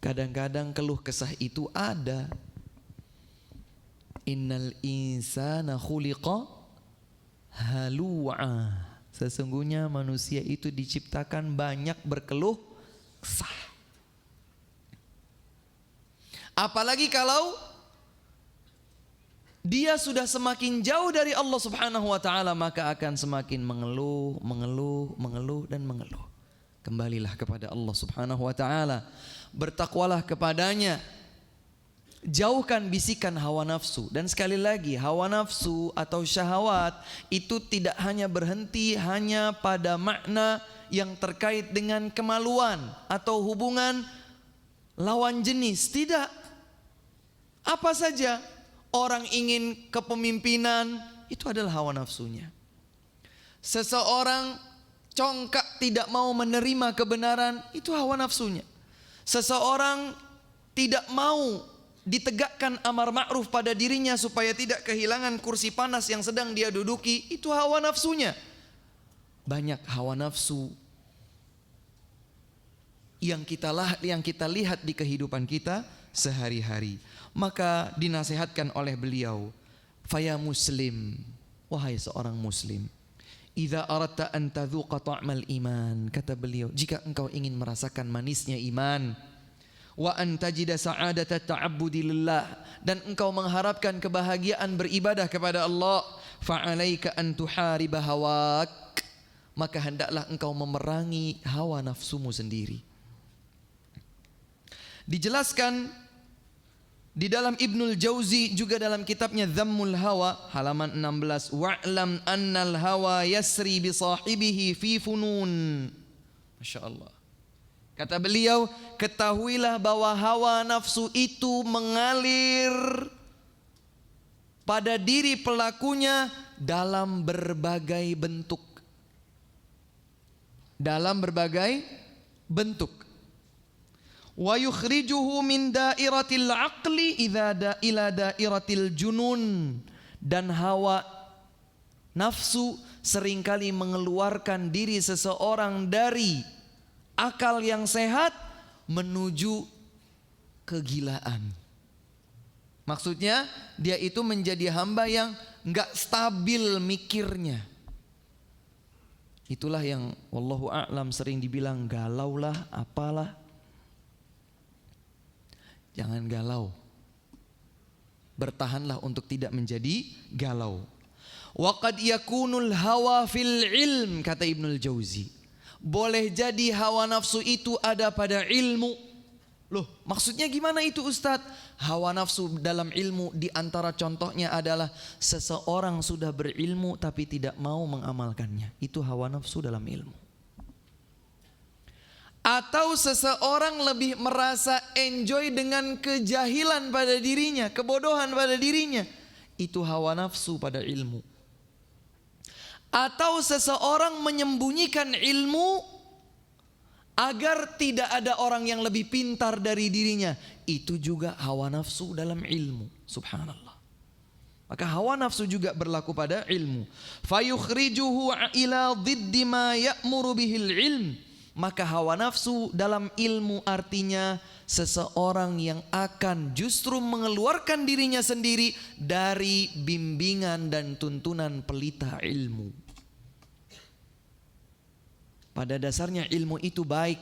S1: kadang-kadang keluh kesah itu ada. Innal insana khuliqa halu'a. Sesungguhnya manusia itu diciptakan banyak berkeluh kesah. Apalagi kalau dia sudah semakin jauh dari Allah Subhanahu wa taala, maka akan semakin mengeluh dan mengeluh. Kembalilah kepada Allah Subhanahu wa taala, bertakwalah kepadanya. Jauhkan bisikan hawa nafsu. Dan sekali lagi, hawa nafsu atau syahwat itu tidak hanya berhenti hanya pada makna yang terkait dengan kemaluan atau hubungan lawan jenis. Tidak. Apa saja, orang ingin kepemimpinan, itu adalah hawa nafsunya. Seseorang congkak tidak mau menerima kebenaran, itu hawa nafsunya. Seseorang tidak mau ditegakkan amar ma'ruf pada dirinya supaya tidak kehilangan kursi panas yang sedang dia duduki, itu hawa nafsunya. Banyak hawa nafsu yang kita lihat di kehidupan kita sehari-hari. Maka dinasihatkan oleh beliau, faya muslim, wahai seorang muslim, idza aradta an tadzuqa ta'mal iman, kata beliau, jika engkau ingin merasakan manisnya iman, wa an tajida sa'adata ta'abbudi lillah, dan engkau mengharapkan kebahagiaan beribadah kepada Allah, fa'alaika an tuhariba hawak, maka hendaklah engkau memerangi hawa nafsumu sendiri. Dijelaskan di dalam Ibnul Jauzi juga dalam kitabnya Dhammul Hawa halaman 16, wa'lam annal hawa yasri bi sahibihi fi funun. Masya Allah. Kata beliau, ketahuilah bahwa hawa nafsu itu mengalir pada diri pelakunya dalam berbagai bentuk. Dalam berbagai bentuk. Wa yukhrijuhu min dairatil aqli ila dairatil junun. Dan hawa nafsu seringkali mengeluarkan diri seseorang dari akal yang sehat menuju kegilaan. Maksudnya dia itu menjadi hamba yang enggak stabil mikirnya. Itulah yang wallahu a'lam sering dibilang galau lah, apalah. Jangan galau. Bertahanlah untuk tidak menjadi galau. Wa qad yakunul hawa fil ilm, kata Ibnul Jauzi. Boleh jadi hawa nafsu itu ada pada ilmu. Loh, maksudnya gimana itu Ustadz? Hawa nafsu dalam ilmu di antara contohnya adalah seseorang sudah berilmu tapi tidak mau mengamalkannya. Itu hawa nafsu dalam ilmu. Atau seseorang lebih merasa enjoy dengan kejahilan pada dirinya, kebodohan pada dirinya. Itu hawa nafsu pada ilmu. Atau seseorang menyembunyikan ilmu agar tidak ada orang yang lebih pintar dari dirinya. Itu juga hawa nafsu dalam ilmu. Subhanallah. Maka hawa nafsu juga berlaku pada ilmu. Fayukhrijuhu ila dhiddi ma ya'muru bihil ilm. Maka hawa nafsu dalam ilmu artinya seseorang yang akan justru mengeluarkan dirinya sendiri dari bimbingan dan tuntunan pelita ilmu. Pada dasarnya ilmu itu baik.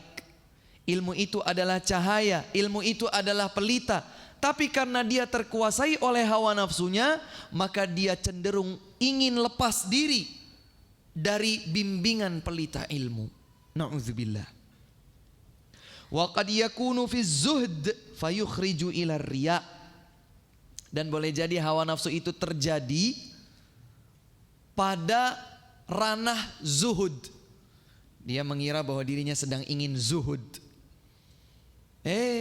S1: Ilmu itu adalah cahaya. Ilmu itu adalah pelita. Tapi karena dia terkuasai oleh hawa nafsunya, maka dia cenderung ingin lepas diri dari bimbingan pelita ilmu. Na'udzubillah. Wa qad yakunu fi zuhd fayukhriju ila riya. Dan boleh jadi hawa nafsu itu terjadi pada ranah zuhud. Dia mengira bahwa dirinya sedang ingin zuhud.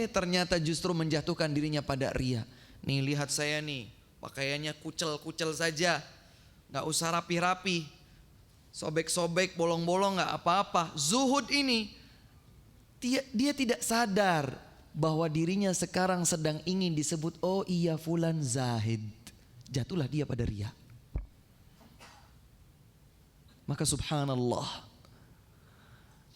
S1: Ternyata justru menjatuhkan dirinya pada riya. Nih lihat saya nih, pakaiannya kucel-kucel saja. Gak usah rapi-rapi. Sobek-sobek, bolong-bolong gak apa-apa. Zuhud ini, dia tidak sadar bahwa dirinya sekarang sedang ingin disebut, oh iya fulan zahid. Jatuhlah dia pada riya. Maka subhanallah.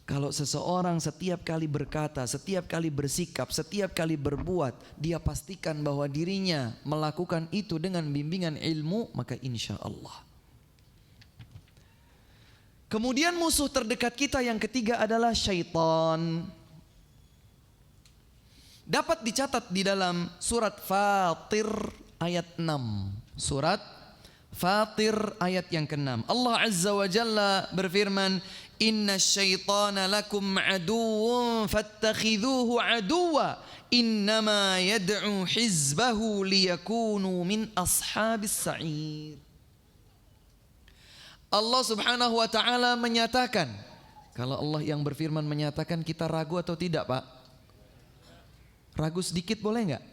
S1: Kalau seseorang setiap kali berkata, setiap kali bersikap, setiap kali berbuat, dia pastikan bahwa dirinya melakukan itu dengan bimbingan ilmu, maka insya Allah. Kemudian musuh terdekat kita yang ketiga adalah syaitan. Dapat dicatat di dalam surat Fatir ayat 6. Surat Fatir ayat yang ke-6. Allah Azza wa Jalla berfirman, Inna syaitana lakum aduwwun fattakhidhuhu aduwwa innama yad'u hizbahu liyakunu min ashabis sa'ir. Allah Subhanahu wa taala menyatakan, kalau Allah yang berfirman menyatakan, kita ragu atau tidak, Pak? Ragu sedikit boleh enggak?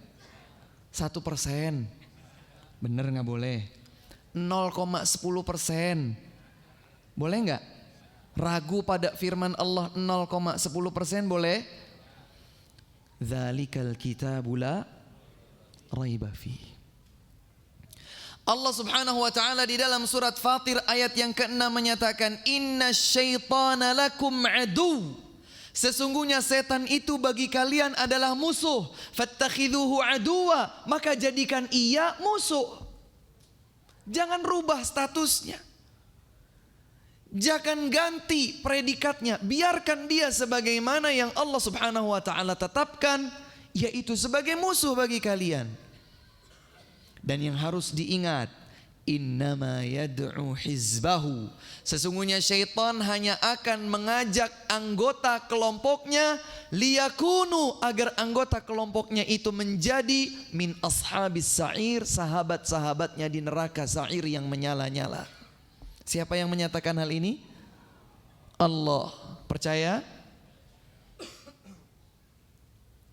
S1: 1%. Bener enggak boleh? 0,10%. Boleh enggak? Ragu pada firman Allah 0,10% boleh? Dzalikal kitabu la raiba fihi. Allah Subhanahu wa taala di dalam surat Fatir ayat yang ke-6 menyatakan, Innasyaitana lakum adu. Sesungguhnya setan itu bagi kalian adalah musuh. Fattakhidhuhu aduwa. Maka jadikan ia musuh. Jangan rubah statusnya. Jangan ganti predikatnya. Biarkan dia sebagaimana yang Allah Subhanahu wa taala tetapkan, yaitu sebagai musuh bagi kalian. Dan yang harus diingat, innama yad'u hizbahu. Sesungguhnya syaitan hanya akan mengajak anggota kelompoknya liyakunu, agar anggota kelompoknya itu menjadi min ashabis sa'ir, sahabat-sahabatnya di neraka sa'ir yang menyala-nyala. Siapa yang menyatakan hal ini? Allah. Percaya?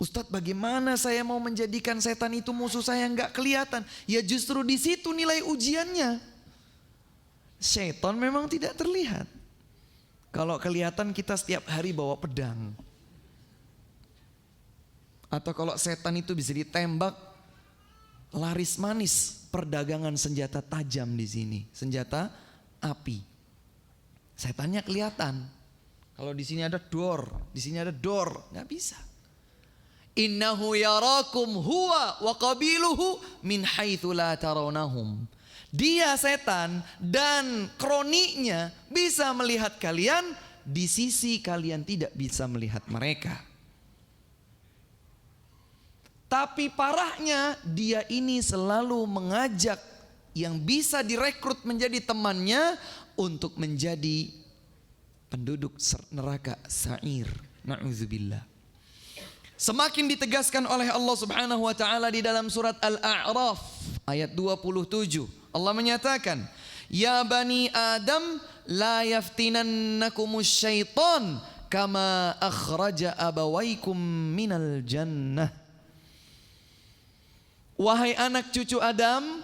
S1: Ustadz, bagaimana saya mau menjadikan setan itu musuh saya nggak kelihatan? Ya justru di situ nilai ujiannya. Setan memang tidak terlihat. Kalau kelihatan kita setiap hari bawa pedang. Atau kalau setan itu bisa ditembak, laris manis perdagangan senjata tajam di sini, senjata api. Setannya kelihatan. Kalau di sini ada door, di sini ada door, nggak bisa. Innahu yarakum huwa wa qabiluhu min haitsu la tarawnahum. Dia setan dan kroninya bisa melihat kalian di sisi kalian tidak bisa melihat mereka. Tapi parahnya dia ini selalu mengajak yang bisa direkrut menjadi temannya untuk menjadi penduduk neraka sa'ir. Na'udzubillah. Semakin ditegaskan oleh Allah Subhanahu wa taala di dalam surat Al-A'raf ayat 27. Allah menyatakan, "Ya bani Adam la yaftinannakumus syaitan kama akhraja abawaikum minal jannah." Wahai anak cucu Adam,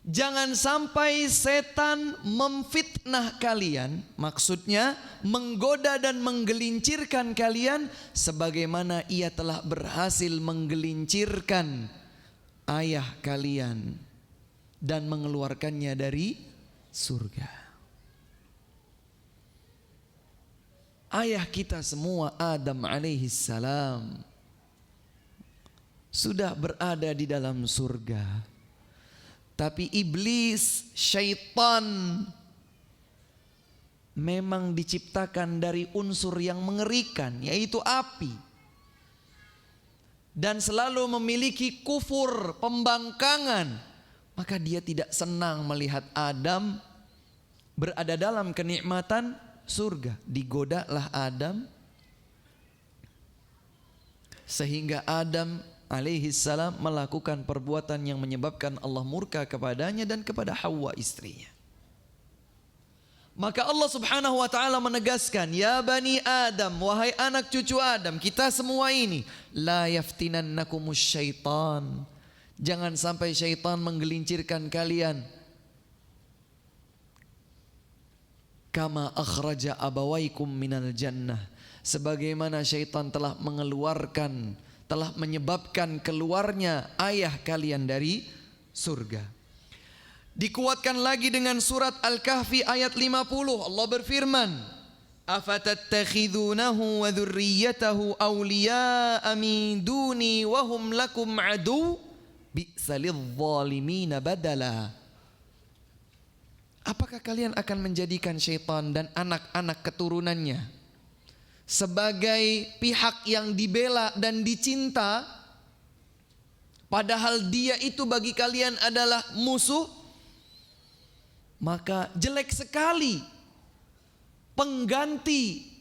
S1: jangan sampai setan memfitnah kalian, maksudnya menggoda dan menggelincirkan kalian sebagaimana ia telah berhasil menggelincirkan ayah kalian dan mengeluarkannya dari surga. Ayah kita semua Adam alaihissalam sudah berada di dalam surga. Tapi iblis, syaitan memang diciptakan dari unsur yang mengerikan, yaitu api. Dan selalu memiliki kufur, pembangkangan. Maka dia tidak senang melihat Adam berada dalam kenikmatan surga. Digodalah Adam sehingga Adam alaihissalam melakukan perbuatan yang menyebabkan Allah murka kepadanya dan kepada Hawa istrinya. Maka Allah Subhanahu wa taala menegaskan, "Ya bani Adam, wahai anak cucu Adam, kita semua ini, la yaftinannakumus syaitan." Jangan sampai syaitan menggelincirkan kalian. Kama akhraja abawaikum minal jannah. Sebagaimana syaitan telah menyebabkan keluarnya ayah kalian dari surga. Dikuatkan lagi dengan surat Al-Kahfi ayat 50. Allah berfirman, "Afatattakhidunahu wa dzurriyyatahu awliya'a min duni wa hum lakum adu bi'sa lidh-dhalimina badala." Apakah kalian akan menjadikan syaitan dan anak-anak keturunannya sebagai pihak yang dibela dan dicinta, padahal dia itu bagi kalian adalah musuh? Maka jelek sekali pengganti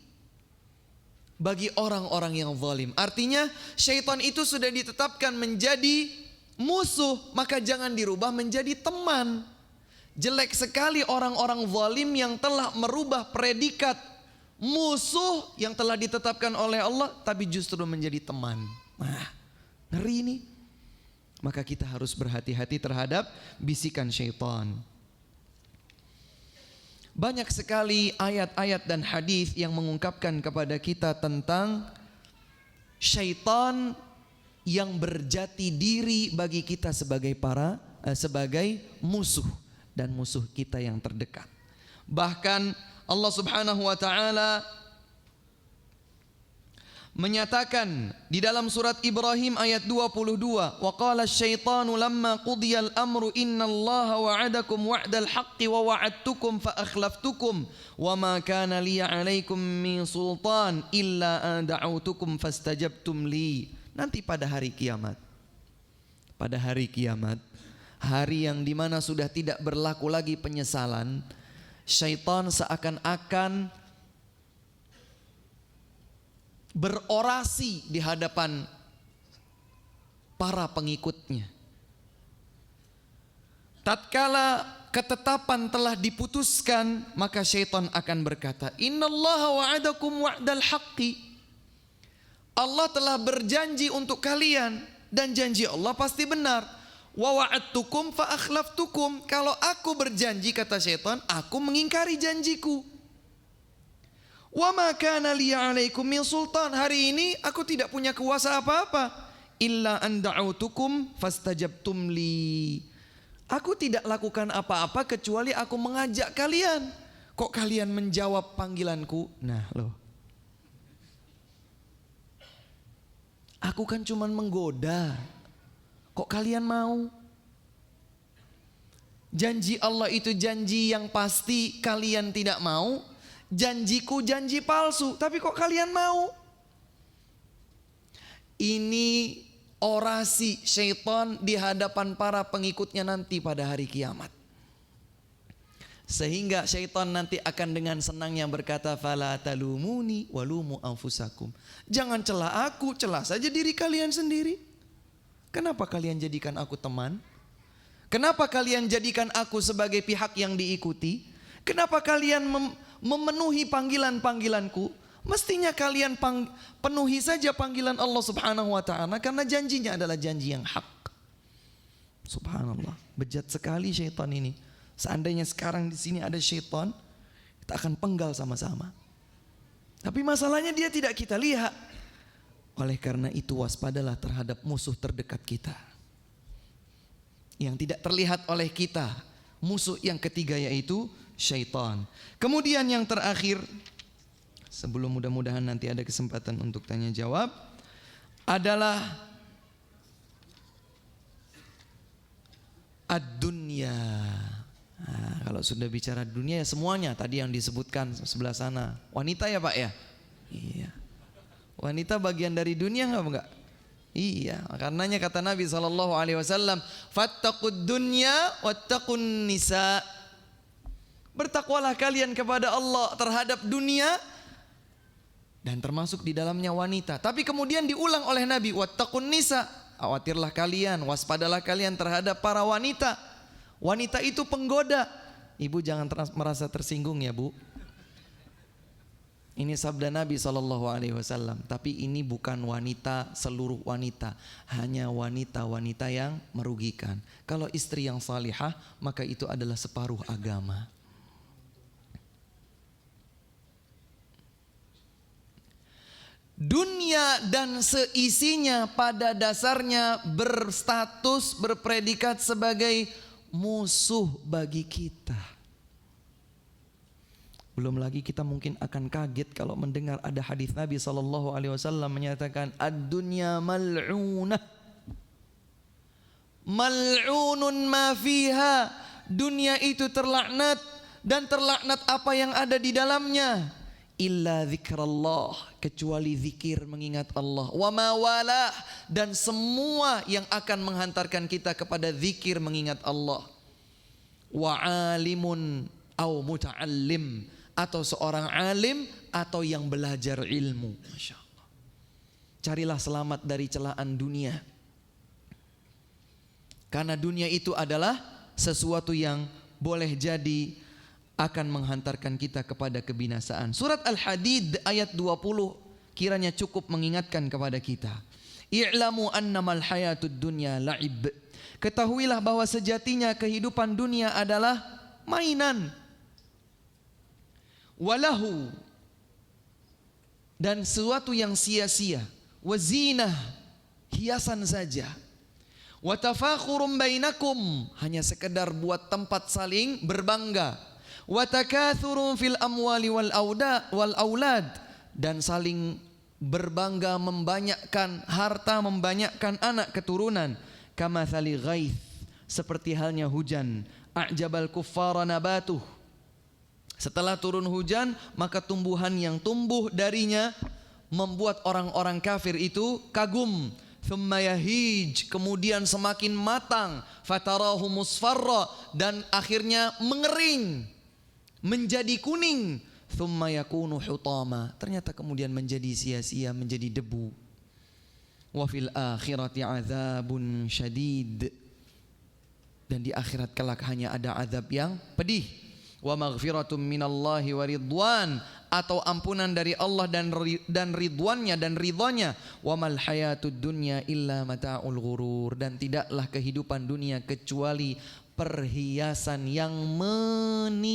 S1: bagi orang-orang yang zalim. Artinya syaitan itu sudah ditetapkan menjadi musuh, maka jangan dirubah menjadi teman. Jelek sekali orang-orang zalim yang telah merubah predikat musuh yang telah ditetapkan oleh Allah tapi justru menjadi teman. Nah, ngeri ini. Maka kita harus berhati-hati terhadap bisikan syaitan. Banyak sekali ayat-ayat dan hadis yang mengungkapkan kepada kita tentang syaitan yang berjati diri bagi kita sebagai sebagai musuh dan musuh kita yang terdekat. Bahkan Allah Subhanahu wa taala menyatakan di dalam surat Ibrahim ayat 22, "Wa qala asy-syaitanu lamma qudiyal amru innallaha wa'adakum wa'dal haqqi wa wa'adtukum fa akhlaftukum wa ma kana li 'alaikum min sultan illa an da'awtukum fastajabtum li." Nanti pada hari kiamat. Pada hari kiamat, hari yang dimana sudah tidak berlaku lagi penyesalan, syaitan seakan-akan berorasi di hadapan para pengikutnya. Tatkala ketetapan telah diputuskan, maka syaitan akan berkata, "Innallaha wa'adakum wa'dal haqqi." Allah telah berjanji untuk kalian dan janji Allah pasti benar. Wa wa'adtukum fa akhlaftukum. Kalau aku berjanji, kata syaitan, aku mengingkari janjiku. Wa ma kana li 'alaikum min sultan. Hari ini aku tidak punya kuasa apa-apa. Illa an da'autukum fastajabtum li. Aku tidak lakukan apa-apa kecuali aku mengajak kalian. Kok kalian menjawab panggilanku? Nah, loh. Aku kan cuman menggoda. Kok kalian mau? Janji Allah itu janji yang pasti, kalian tidak mau. Janjiku janji palsu, tapi kok kalian mau? Ini orasi syaitan di hadapan para pengikutnya nanti pada hari kiamat. Sehingga syaitan nanti akan dengan senangnya berkata, fala talumuni walumu anfusakum. Jangan celah aku, celah saja diri kalian sendiri. Kenapa kalian jadikan aku teman? Kenapa kalian jadikan aku sebagai pihak yang diikuti? Kenapa kalian memenuhi panggilan-panggilanku? Mestinya kalian penuhi saja panggilan Allah Subhanahu wa ta'ala, karena janjinya adalah janji yang hak. Subhanallah, bejat sekali syaitan ini. Seandainya sekarang di sini ada syaitan, kita akan penggal sama-sama. Tapi masalahnya dia tidak kita lihat. Oleh karena itu waspadalah terhadap musuh terdekat kita, yang tidak terlihat oleh kita. Musuh yang ketiga yaitu syaitan. Kemudian yang terakhir, sebelum mudah-mudahan nanti ada kesempatan untuk tanya jawab, adalah ad-dunya. Nah, kalau sudah bicara dunia ya semuanya tadi yang disebutkan sebelah sana. Wanita ya Pak ya? Iya. Wanita bagian dari dunia enggak? Iya, karenanya kata Nabi SAW, fattaqud dunya wattaqun nisa. Bertakwalah kalian kepada Allah terhadap dunia dan termasuk di dalamnya wanita. Tapi kemudian diulang oleh Nabi, wattaqun nisa. Khawatirlah kalian, waspadalah kalian terhadap para wanita. Wanita itu penggoda. Ibu jangan merasa tersinggung ya Bu. Ini sabda Nabi SAW. Tapi ini bukan wanita, seluruh wanita. Hanya wanita-wanita yang merugikan. Kalau istri yang salihah, maka itu adalah separuh agama. Dunia dan seisinya pada dasarnya berstatus, berpredikat sebagai musuh bagi kita. Belum lagi kita mungkin akan kaget kalau mendengar ada hadis Nabi SAW menyatakan ad-dunya mal'unah, mal'unun ma fiha. Dunia itu terlaknat dan terlaknat apa yang ada di dalamnya. Illa zikrallah, kecuali zikir mengingat Allah. Wa ma walah, dan semua yang akan menghantarkan kita kepada zikir mengingat Allah. Wa alimun au muta'allim, atau seorang alim atau yang belajar ilmu. Masya Allah. Carilah selamat dari celaan dunia. Karena dunia itu adalah sesuatu yang boleh jadi akan menghantarkan kita kepada kebinasaan. Surat Al-Hadid ayat 20 kiranya cukup mengingatkan kepada kita. I'lamu annamal hayatud dunya la'ib. Ketahuilah bahwa sejatinya kehidupan dunia adalah mainan. Walahu, dan sesuatu yang sia-sia. Wazinah, hiasan saja. Watafakhurum bainakum, hanya sekedar buat tempat saling berbangga. Watakathurun fil amwali wal aulad, dan saling berbangga membanyakkan harta, membanyakkan anak keturunan. Kamathali ghaith, seperti halnya hujan. A'jabal kuffara nabatuh, setelah turun hujan maka tumbuhan yang tumbuh darinya membuat orang-orang kafir itu kagum. Thumma yahij, kemudian semakin matang. Fatarahu musfarra, dan akhirnya mengering, menjadi kuning. Thumma yakunu hutama, ternyata kemudian menjadi sia-sia, menjadi debu. Wa fil akhirati azabun syadid, dan di akhirat kelak hanya ada azab yang pedih. Wa maghfiratum minallahi wa ridwan, atau ampunan dari Allah dan ridwannya dan ridhonya. Wa mal hayatud dunya illa mata'ul ghurur, dan tidaklah kehidupan dunia kecuali perhiasan yang menipu.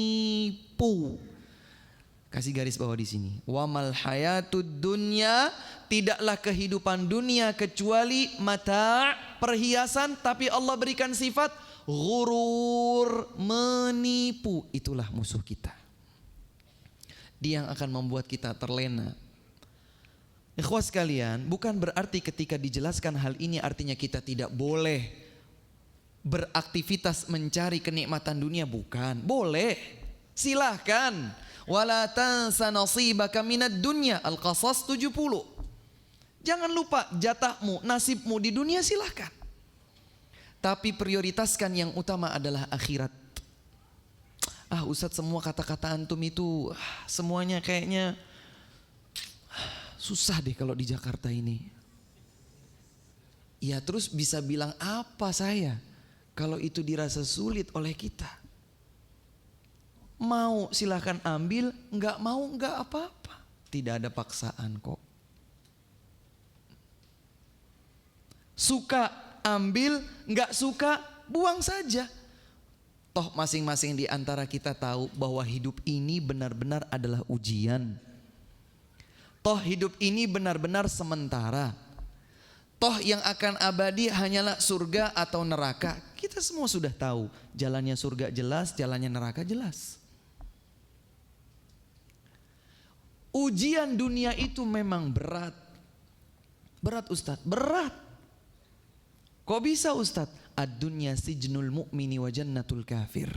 S1: Kasih garis bawah di sini. Wa mal hayatud dunya, tidaklah kehidupan dunia kecuali mata', perhiasan, tapi Allah berikan sifat ghurur, menipu. Itulah musuh kita. Dia yang akan membuat kita terlena. Ikhwas sekalian, bukan berarti ketika dijelaskan hal ini artinya kita tidak boleh beraktivitas mencari kenikmatan dunia. Bukan, boleh, silahkan. Wala tansa nasibaka minad dunya, Al-Qasas 70. Jangan lupa jatahmu, nasibmu di dunia, silahkan. Tapi prioritaskan yang utama adalah akhirat. Ustadz, semua kata-kata antum itu semuanya kayaknya susah deh kalau di Jakarta ini. Ya terus bisa bilang apa saya kalau itu dirasa sulit oleh kita? Mau silahkan ambil, enggak mau enggak apa-apa. Tidak ada paksaan kok. Suka ambil, enggak suka buang saja. Toh masing-masing di antara kita tahu bahwa hidup ini benar-benar adalah ujian. Toh hidup ini benar-benar sementara. Toh yang akan abadi hanyalah surga atau neraka. Kita semua sudah tahu jalannya surga jelas, jalannya neraka jelas. Ujian dunia itu memang berat. Berat Ustadz, berat. Kok bisa Ustadz? Ad-dunya sijnul mu'mini wa jannatul kafir.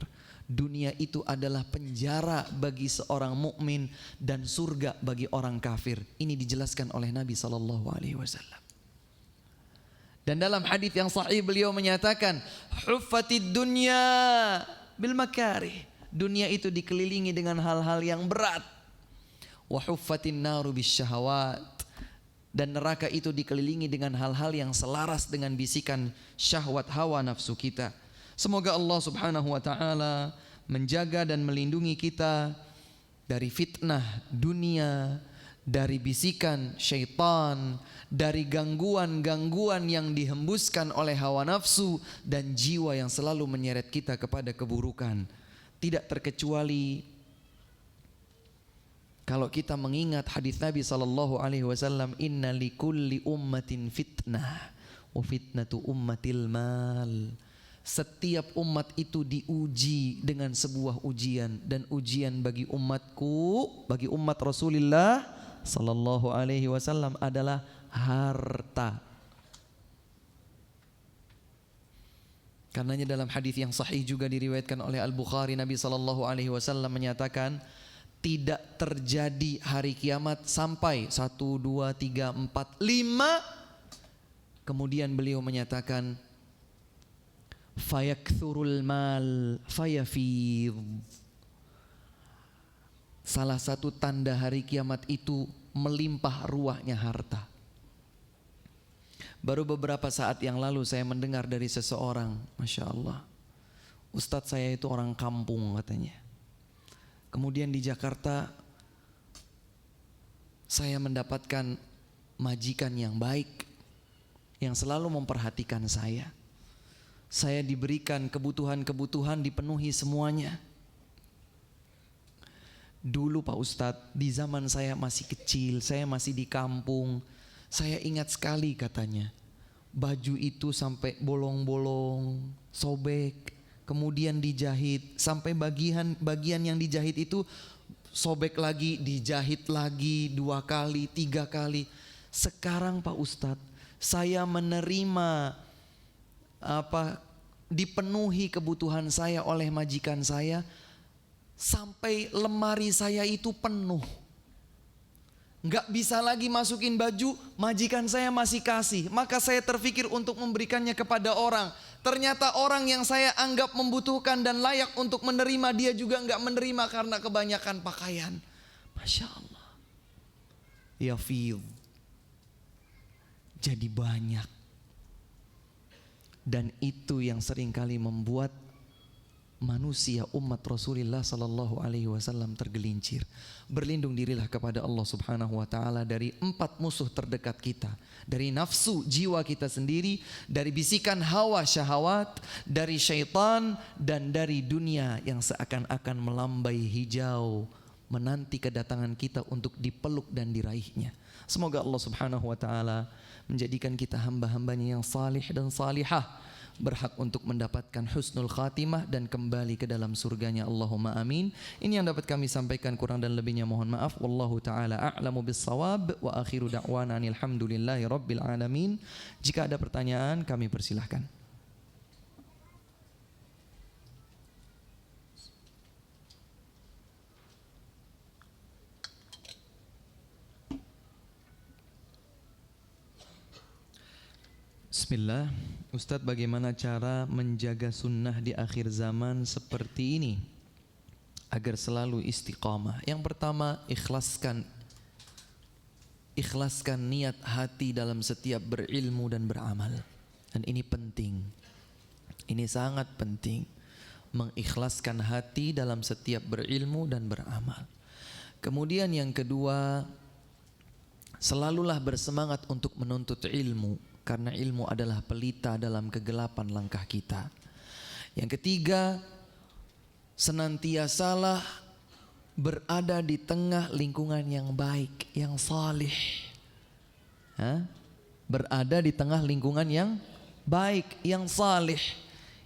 S1: Dunia itu adalah penjara bagi seorang mukmin dan surga bagi orang kafir. Ini dijelaskan oleh Nabi SAW. Dan dalam hadis yang sahih beliau menyatakan, huffatid dunya bil makarih. Dunia itu dikelilingi dengan hal-hal yang berat. Wa huffatin naru bisyahawat, dan neraka itu dikelilingi dengan hal-hal yang selaras dengan bisikan syahwat hawa nafsu kita. Semoga Allah Subhanahu wa taala menjaga dan melindungi kita dari fitnah dunia, dari bisikan syaitan, dari gangguan-gangguan yang dihembuskan oleh hawa nafsu dan jiwa yang selalu menyeret kita kepada keburukan. Tidak terkecuali kalau kita mengingat hadis Nabi SAW, inna likulli ummatin fitnah wa fitnatu ummatil mal. Setiap umat itu diuji dengan sebuah ujian, dan ujian bagi umatku, bagi umat Rasulullah SAW adalah harta. Karenanya dalam hadis yang sahih juga diriwayatkan oleh Al-Bukhari, Nabi SAW menyatakan, tidak terjadi hari kiamat sampai 1, 2, 3, 4, 5. Kemudian beliau menyatakan, fayakthurul mal fayafidh. Salah satu tanda hari kiamat itu melimpah ruahnya harta. Baru beberapa saat yang lalu saya mendengar dari seseorang, Masya Allah, Ustadz saya itu orang kampung katanya. Kemudian di Jakarta saya mendapatkan majikan yang baik, yang selalu memperhatikan saya. Saya diberikan kebutuhan-kebutuhan, dipenuhi semuanya. Dulu Pak Ustadz, di zaman saya masih kecil, saya masih di kampung, saya ingat sekali katanya, baju itu sampai bolong-bolong, sobek, kemudian dijahit, sampai bagian yang dijahit itu sobek lagi, dijahit lagi 2 kali, 3 kali. Sekarang Pak Ustadz, saya menerima dipenuhi kebutuhan saya oleh majikan saya, sampai lemari saya itu penuh. Nggak bisa lagi masukin baju, majikan saya masih kasih. Maka saya terfikir untuk memberikannya kepada orang. Ternyata orang yang saya anggap membutuhkan dan layak untuk menerima, dia juga nggak menerima karena kebanyakan pakaian. Masya Allah. Ya fil. Jadi banyak. Dan itu yang seringkali membuat manusia umat Rasulullah sallallahu alaihi wasallam tergelincir. Berlindung dirilah kepada Allah Subhanahu wa taala dari 4 musuh terdekat kita, dari nafsu jiwa kita sendiri, dari bisikan hawa syahwat, dari syaitan, dan dari dunia yang seakan-akan melambai hijau menanti kedatangan kita untuk dipeluk dan diraihnya. Semoga Allah Subhanahu wa taala menjadikan kita hamba-hambanya yang salih dan salihah, berhak untuk mendapatkan husnul khatimah dan kembali ke dalam surganya. Allahumma amin. Ini yang dapat kami sampaikan, kurang dan lebihnya mohon maaf. Wallahu taala a'lamu bis-shawab wa akhiru da'wana alhamdulillahi rabbil alamin. Jika ada pertanyaan kami persilahkan. Bismillah. Ustadz, bagaimana cara menjaga sunnah di akhir zaman seperti ini agar selalu istiqamah? Yang pertama, ikhlaskan niat hati dalam setiap berilmu dan beramal. Dan ini penting. Ini sangat penting. Mengikhlaskan hati dalam setiap berilmu dan beramal. Kemudian yang kedua, selalulah bersemangat untuk menuntut ilmu, karena ilmu adalah pelita dalam kegelapan langkah kita. Yang ketiga, senantiasalah berada di tengah lingkungan yang baik, yang salih. Berada di tengah lingkungan yang baik, yang salih,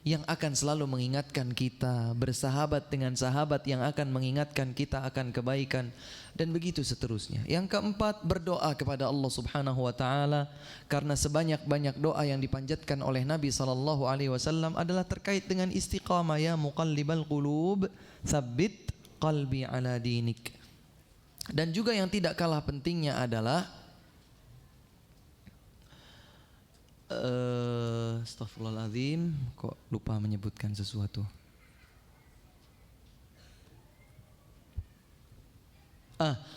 S1: yang akan selalu mengingatkan kita, bersahabat dengan sahabat yang akan mengingatkan kita akan kebaikan, dan begitu seterusnya. Yang keempat, berdoa kepada Allah Subhanahu wa taala, karena sebanyak-banyak doa yang dipanjatkan oleh Nabi sallallahu alaihi wasallam adalah terkait dengan istiqamah. Ya muqallibal qulub, tsabbit qalbi ala dinik. Dan juga yang tidak kalah pentingnya adalah astaghfirullahaladzim, kok lupa menyebutkan sesuatu.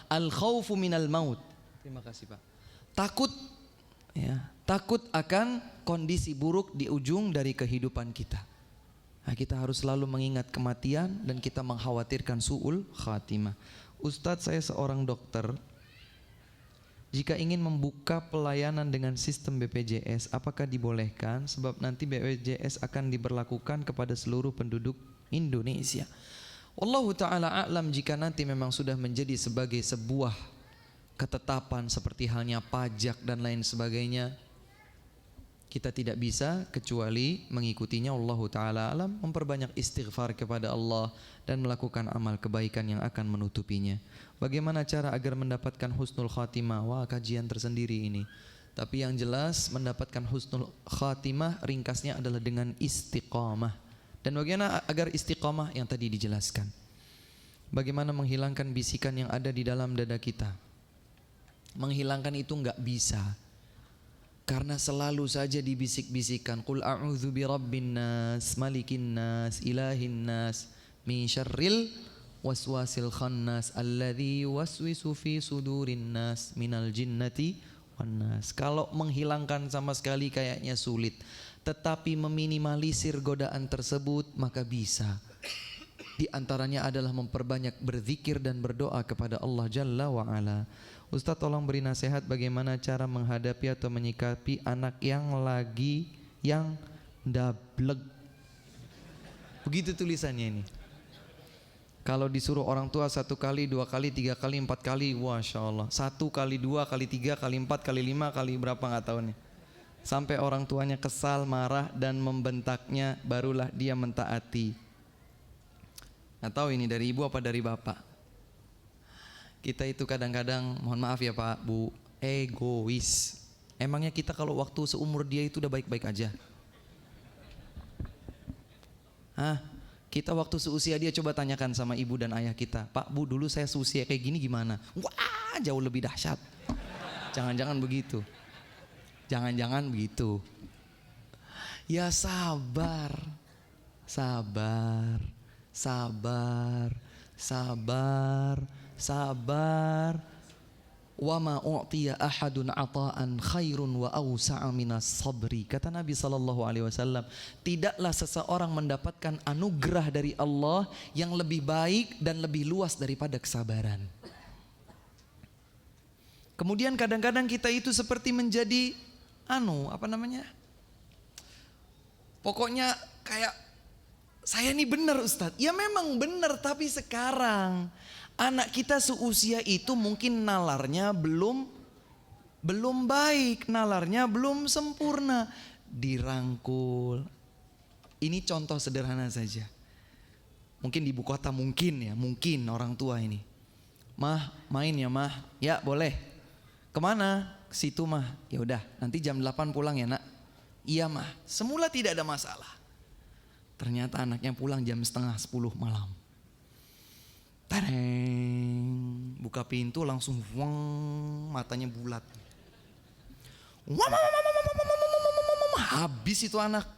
S1: Al-khawfu minal maut. Terima kasih Pak. Takut, ya, takut akan kondisi buruk di ujung dari kehidupan kita. Nah, kita harus selalu mengingat kematian dan kita mengkhawatirkan su'ul khatimah. Ustadz, saya seorang dokter. Jika ingin membuka pelayanan dengan sistem BPJS, apakah dibolehkan? Sebab nanti BPJS akan diberlakukan kepada seluruh penduduk Indonesia. Wallahu ta'ala a'lam, jika nanti memang sudah menjadi sebagai sebuah ketetapan seperti halnya pajak dan lain sebagainya, kita tidak bisa kecuali mengikutinya. Wallahu ta'ala a'lam, memperbanyak istighfar kepada Allah dan melakukan amal kebaikan yang akan menutupinya. Bagaimana cara agar mendapatkan husnul khatimah? Wah, kajian tersendiri ini. Tapi yang jelas mendapatkan husnul khatimah ringkasnya adalah dengan istiqamah. Dan bagaimana agar istiqamah? Yang tadi dijelaskan. Bagaimana menghilangkan bisikan yang ada di dalam dada kita? Menghilangkan itu enggak bisa, karena selalu saja dibisik-bisikan. Qul a'udzu birabbin nas, malikin nas, ilahin nas, min syarril waswasil khannas alladzi waswisu fi sudurin nas minal jinnati wan nas. Kalau menghilangkan sama sekali kayaknya sulit, tetapi meminimalisir godaan tersebut maka bisa. Di antaranya adalah memperbanyak berzikir dan berdoa kepada Allah Jalla wa Ala. Ustaz, tolong beri nasihat bagaimana cara menghadapi atau menyikapi anak yang dablek. Begitu tulisannya ini. Kalau disuruh orang tua 1 kali, 2 kali, 3 kali, 4 kali, Masya Allah. 1 kali, 2 kali, 3 kali, 4 kali, 5 kali, berapa nggak tahu nih. Sampai orang tuanya kesal, marah dan membentaknya, barulah dia mentaati. Nggak tahu ini dari ibu apa dari bapak. Kita itu kadang-kadang, mohon maaf ya Pak, Bu, egois. Emangnya kita kalau waktu seumur dia itu udah baik-baik aja? Kita waktu seusia dia, coba tanyakan sama ibu dan ayah kita, Pak, Bu, dulu saya seusia kayak gini gimana? Wah, jauh lebih dahsyat. Jangan-jangan begitu. Jangan-jangan begitu. Ya sabar. Sabar. Sabar. Sabar. Sabar. Wa ma u'tiya ahadun ata'an khairun wa awsa'a minas sabri. Kata Nabi SAW, tidaklah seseorang mendapatkan anugerah dari Allah yang lebih baik dan lebih luas daripada kesabaran. Kemudian kadang-kadang kita itu seperti menjadi pokoknya kayak saya ini benar Ustadz. Ya memang benar, tapi sekarang anak kita seusia itu mungkin nalarnya belum baik, nalarnya belum sempurna. Dirangkul. Ini contoh sederhana saja. Mungkin di ibu kota mungkin orang tua ini. Mah, main ya mah. Ya boleh. Kemana? Ke situ mah. Ya udah, nanti jam 8 pulang ya nak. Iya mah. Semula tidak ada masalah. Ternyata anaknya pulang jam 9:30 malam. Tareng, buka pintu langsung matanya bulat. Habis itu anak.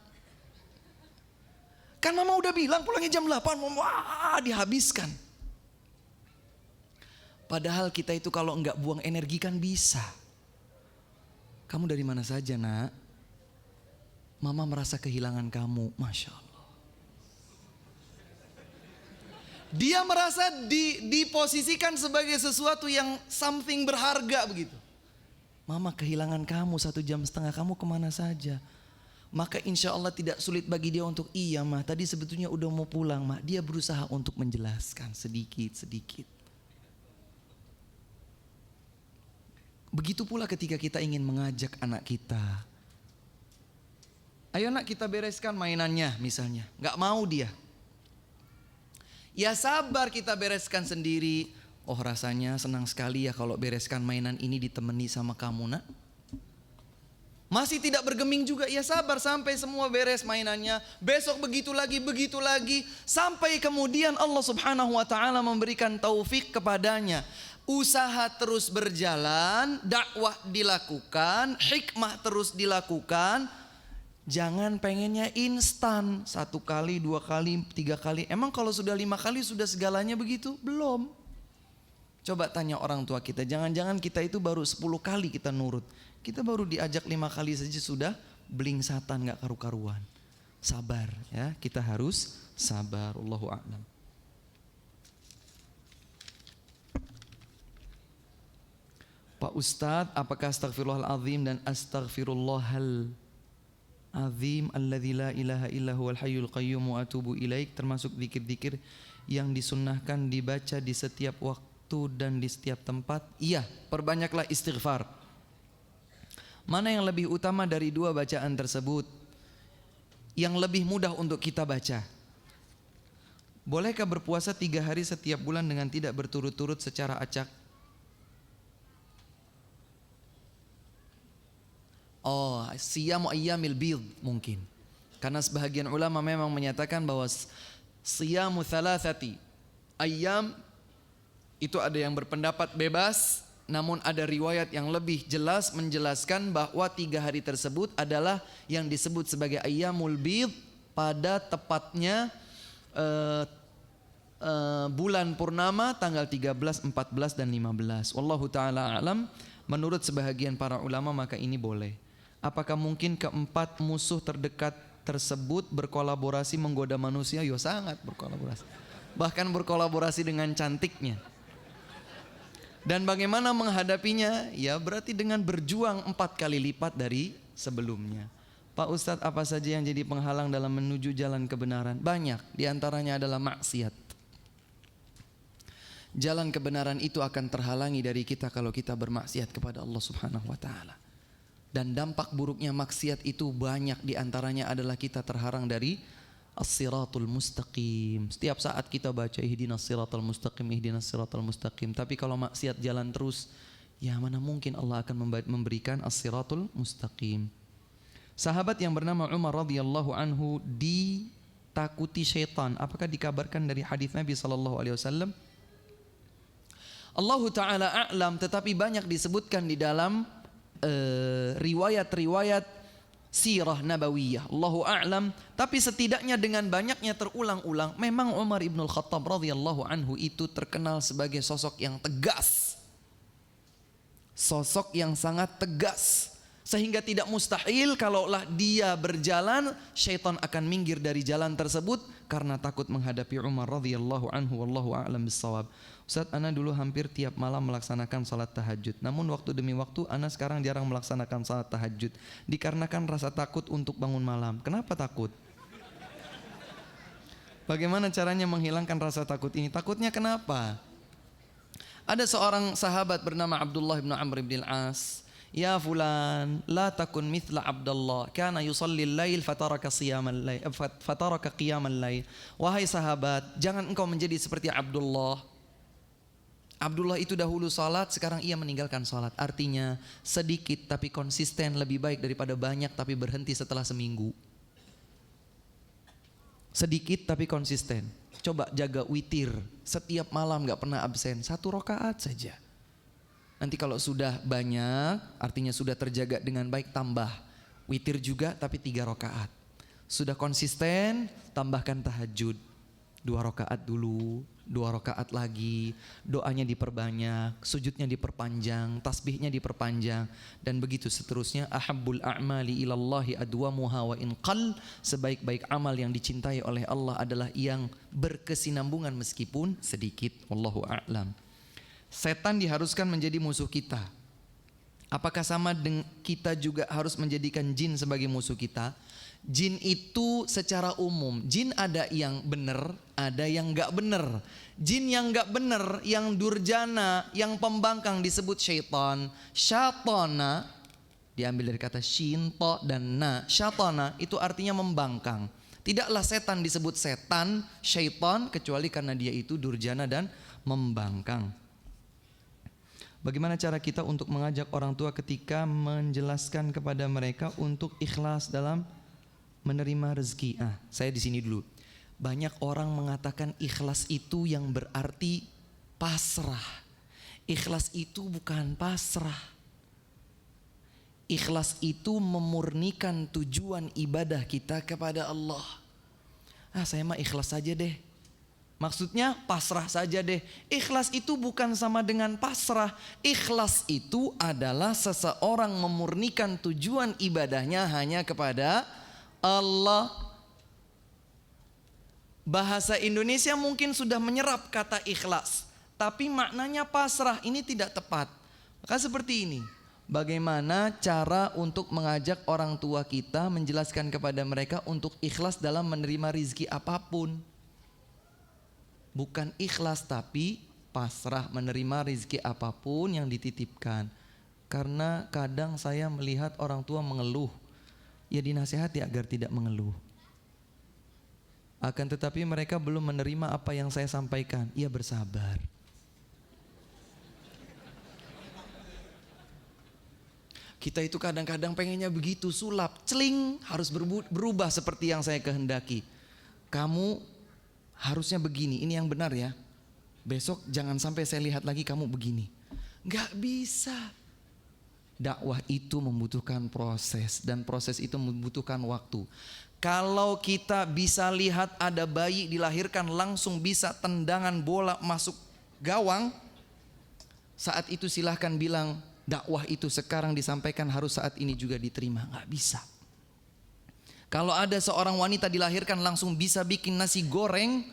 S1: Kan mama udah bilang pulangnya jam 8, dihabiskan. Padahal kita itu kalau enggak buang energi kan bisa. Kamu dari mana saja nak? Mama merasa kehilangan kamu, Masya Allah. Dia merasa diposisikan sebagai sesuatu yang something berharga begitu. Mama kehilangan kamu 1,5 jam, kamu kemana saja? Maka insya Allah tidak sulit bagi dia untuk iya mah tadi sebetulnya udah mau pulang mah. Dia berusaha untuk menjelaskan sedikit-sedikit. Begitu pula ketika kita ingin mengajak anak kita. Ayo nak kita bereskan mainannya misalnya. Gak mau dia. Ya sabar kita bereskan sendiri. Oh rasanya senang sekali ya kalau bereskan mainan ini ditemani sama kamu nak. Masih tidak bergeming juga. Ya sabar sampai semua beres mainannya. Besok begitu lagi. Sampai kemudian Allah subhanahu wa ta'ala memberikan taufik kepadanya. Usaha terus berjalan. Dakwah dilakukan. Hikmah terus dilakukan. Jangan pengennya instan 1 kali, 2 kali, 3 kali. Emang kalau sudah 5 kali sudah segalanya begitu? Belum. Coba tanya orang tua kita. Jangan-jangan kita itu baru 10 kali kita nurut. Kita baru diajak 5 kali saja sudah blingsatan gak karu-karuan. Sabar ya. Kita harus sabar. Allahu a'lam. Pak Ustadz, apakah astaghfirullahaladzim dan astaghfirullahal azim alladzi la ilaha illa huwal hayyul qayyum wa atubu ilaik termasuk zikir-zikir yang disunnahkan dibaca di setiap waktu dan di setiap tempat? Iya, perbanyaklah istighfar. Mana yang lebih utama dari 2 bacaan tersebut? Yang lebih mudah untuk kita baca? Bolehkah berpuasa 3 hari setiap bulan dengan tidak berturut-turut secara acak? Oh, siyamu ayyamil bidh mungkin. Karena sebahagian ulama memang menyatakan bahwa siyamu thalathati ayyam itu ada yang berpendapat bebas, namun ada riwayat yang lebih jelas menjelaskan bahwa 3 hari tersebut adalah yang disebut sebagai ayyamul bidh pada tepatnya bulan purnama tanggal 13, 14 dan 15. Wallahu taala alam. Menurut sebahagian para ulama maka ini boleh. Apakah mungkin keempat musuh terdekat tersebut berkolaborasi menggoda manusia? Ya sangat berkolaborasi. Bahkan berkolaborasi dengan cantiknya. Dan bagaimana menghadapinya? Ya berarti dengan berjuang 4 kali lipat dari sebelumnya. Pak Ustadz, apa saja yang jadi penghalang dalam menuju jalan kebenaran? Banyak, diantaranya adalah maksiat. Jalan kebenaran itu akan terhalangi dari kita kalau kita bermaksiat kepada Allah subhanahu wa ta'ala. Dan dampak buruknya maksiat itu banyak, diantaranya adalah kita terhalang dari as-siratul mustaqim. Setiap saat kita baca ihdinas siratal mustaqim, ihdinas siratal mustaqim. Tapi kalau maksiat jalan terus, ya mana mungkin Allah akan memberikan as-siratul mustaqim. Sahabat yang bernama Umar radhiyallahu anhu ditakuti syaitan. Apakah dikabarkan dari hadis Nabi SAW? Allah Ta'ala a'lam, tetapi banyak disebutkan di dalam riwayat-riwayat sirah nabawiyah. Allahu a'lam. Tapi setidaknya dengan banyaknya terulang-ulang, memang Umar ibn al-Khattab radhiyallahu anhu itu terkenal sebagai sosok yang tegas. Sosok yang sangat tegas, sehingga tidak mustahil kalaulah dia berjalan, syaitan akan minggir dari jalan tersebut karena takut menghadapi Umar radhiyallahu anhu. Wallahu a'lam bissawab. Ustaz, ana dulu hampir tiap malam melaksanakan salat tahajud. Namun waktu demi waktu ana sekarang jarang melaksanakan salat tahajud dikarenakan rasa takut untuk bangun malam. Kenapa takut? Bagaimana caranya menghilangkan rasa takut ini? Takutnya kenapa? Ada seorang sahabat bernama Abdullah bin Amr bin Al-As. Ya fulan, la takun mithla Abdullah, kana yusalli al-lail fataraka qiyamal lail. Wahai sahabat, jangan engkau menjadi seperti Abdullah. Abdullah itu dahulu salat, sekarang ia meninggalkan salat. Artinya sedikit tapi konsisten lebih baik daripada banyak tapi berhenti setelah seminggu. Sedikit tapi konsisten. Coba jaga witir, setiap malam gak pernah absen, 1 rakaat saja. Nanti kalau sudah banyak, artinya sudah terjaga dengan baik, tambah witir juga tapi 3 rakaat. Sudah konsisten, tambahkan tahajud 2 rakaat dulu, 2 rakaat lagi, doanya diperbanyak, sujudnya diperpanjang, tasbihnya diperpanjang, dan begitu seterusnya. Ahabbul a'mali ilallahi adwamuha wa in qall. Sebaik-baik amal yang dicintai oleh Allah adalah yang berkesinambungan meskipun sedikit. Wallahu a'lam. Setan diharuskan menjadi musuh kita. Apakah sama dengan kita juga harus menjadikan jin sebagai musuh kita? Jin itu secara umum, jin ada yang benar, ada yang gak benar. Jin yang gak benar, yang durjana, yang pembangkang disebut syaitan. Syatana diambil dari kata shinto dan na. Syatana itu artinya membangkang. Tidaklah setan disebut setan, syaitan, kecuali karena dia itu durjana dan membangkang. Bagaimana cara kita untuk mengajak orang tua ketika menjelaskan kepada mereka untuk ikhlas dalam menerima rezeki? Saya di sini dulu. Banyak orang mengatakan ikhlas itu yang berarti pasrah. Ikhlas itu bukan pasrah. Ikhlas itu memurnikan tujuan ibadah kita kepada Allah. Saya mah ikhlas saja deh. Maksudnya pasrah saja deh. Ikhlas itu bukan sama dengan pasrah. Ikhlas itu adalah seseorang memurnikan tujuan ibadahnya hanya kepada Allah. Bahasa Indonesia mungkin sudah menyerap kata ikhlas, tapi maknanya pasrah ini tidak tepat. Maka seperti ini, bagaimana cara untuk mengajak orang tua kita, menjelaskan kepada mereka untuk ikhlas dalam menerima rizki apapun. Bukan ikhlas tapi pasrah menerima rizki apapun yang dititipkan. Karena kadang saya melihat orang tua mengeluh, ya dinasihati agar tidak mengeluh. Akan tetapi mereka belum menerima apa yang saya sampaikan. Ya bersabar. Kita itu kadang-kadang pengennya begitu sulap, celing, harus berubah seperti yang saya kehendaki. Kamu harusnya begini, ini yang benar ya. Besok jangan sampai saya lihat lagi kamu begini. Gak bisa. Dakwah itu membutuhkan proses, dan proses itu membutuhkan waktu. Kalau kita bisa lihat ada bayi dilahirkan langsung bisa tendangan bola masuk gawang, saat itu silahkan bilang dakwah itu sekarang disampaikan harus saat ini juga diterima. Gak bisa. Kalau ada seorang wanita dilahirkan langsung bisa bikin nasi goreng,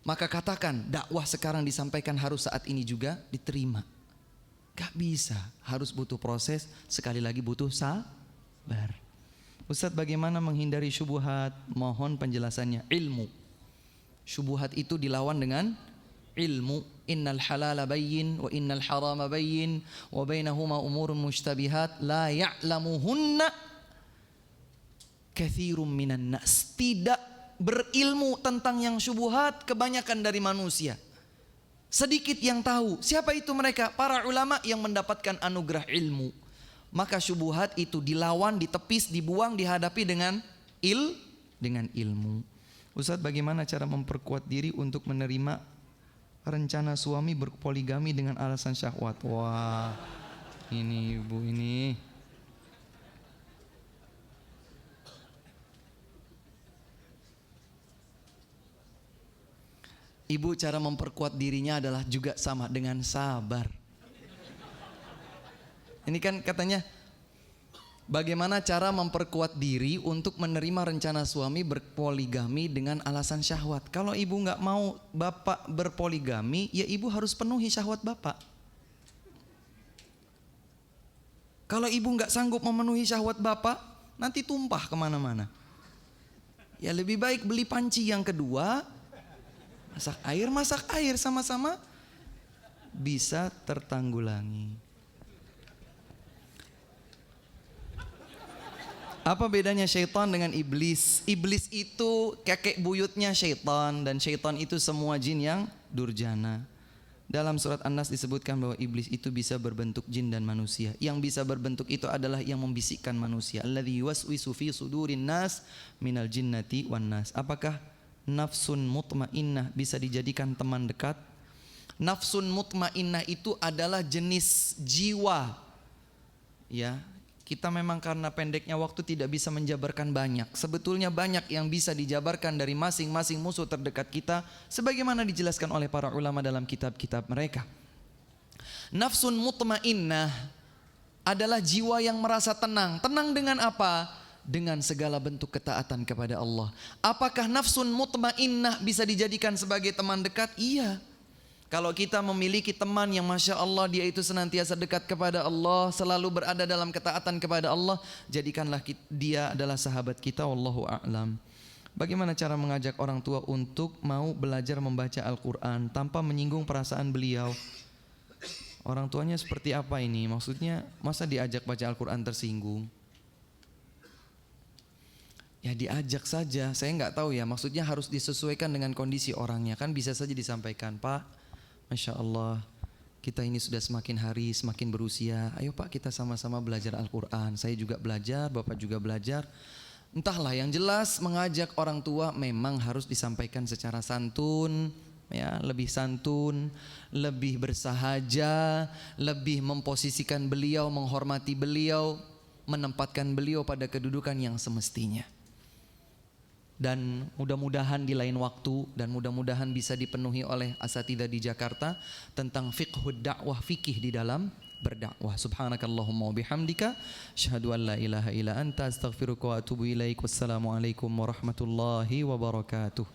S1: maka katakan dakwah sekarang disampaikan harus saat ini juga diterima. Gak bisa, harus butuh proses, sekali lagi butuh sabar. Ustaz, bagaimana menghindari syubhat? Mohon penjelasannya. Ilmu. Syubhat itu dilawan dengan ilmu. Innal halala bayyin wa innal harama bayyin wa bainahuma umurun mushtabihat la ya'lamuhunna katsirun minan nas. Tidak berilmu tentang yang syubhat kebanyakan dari manusia. Sedikit yang tahu. Siapa itu mereka? Para ulama yang mendapatkan anugerah ilmu. Maka syubhat itu dilawan, ditepis, dibuang, dihadapi dengan ilmu. Ustaz, bagaimana cara memperkuat diri untuk menerima rencana suami berpoligami dengan alasan syahwat? Wah, ini ibu ini. Ibu cara memperkuat dirinya adalah juga sama dengan sabar. Ini kan katanya bagaimana cara memperkuat diri untuk menerima rencana suami berpoligami dengan alasan syahwat. Kalau ibu nggak mau bapak berpoligami, ya ibu harus penuhi syahwat bapak. Kalau ibu nggak sanggup memenuhi syahwat bapak, nanti tumpah kemana-mana. Ya lebih baik beli panci yang kedua, masak air sama-sama bisa tertanggulangi. Apa bedanya syaitan dengan iblis? Iblis itu kakek buyutnya syaitan, dan syaitan itu semua jin yang durjana. Dalam surat An-Nas disebutkan bahwa iblis itu bisa berbentuk jin dan manusia. Yang bisa berbentuk itu adalah yang membisikkan manusia. Alladzi yuwaswisu fi sudurin nas minal jinnati wan nas. Apakah nafsun mutmainnah bisa dijadikan teman dekat? Nafsun mutmainnah itu adalah jenis jiwa. Ya, kita memang karena pendeknya waktu tidak bisa menjabarkan banyak. Sebetulnya banyak yang bisa dijabarkan dari masing-masing musuh terdekat kita, sebagaimana dijelaskan oleh para ulama dalam kitab-kitab mereka. Nafsun mutmainnah adalah jiwa yang merasa tenang. Tenang dengan apa? Dengan segala bentuk ketaatan kepada Allah. Apakah nafsun mutmainnah bisa dijadikan sebagai teman dekat? Iya. Kalau kita memiliki teman yang Masya Allah dia itu senantiasa dekat kepada Allah, selalu berada dalam ketaatan kepada Allah, jadikanlah dia adalah sahabat kita. Wallahu a'lam. Bagaimana cara mengajak orang tua untuk mau belajar membaca Al-Quran tanpa menyinggung perasaan beliau? Orang tuanya seperti apa ini? Maksudnya masa diajak baca Al-Quran tersinggung? Ya diajak saja, saya nggak tahu ya, maksudnya harus disesuaikan dengan kondisi orangnya. Kan bisa saja disampaikan, Pak, Masya Allah, kita ini sudah semakin hari semakin berusia. Ayo Pak, kita sama-sama belajar Al-Quran. Saya juga belajar, Bapak juga belajar. Entahlah, yang jelas mengajak orang tua memang harus disampaikan secara santun, ya, lebih santun, lebih bersahaja, lebih memposisikan beliau, menghormati beliau, menempatkan beliau pada kedudukan yang semestinya. Dan mudah-mudahan di lain waktu, dan mudah-mudahan bisa dipenuhi oleh asatidzah di Jakarta tentang fiqhud dakwah, fikih di dalam berdakwah. Subhanakallahumma wa bihamdika asyhadu an la ilaha illa anta astaghfiruka wa atubu ilaik. Wassalamualaikum warahmatullahi wabarakatuh.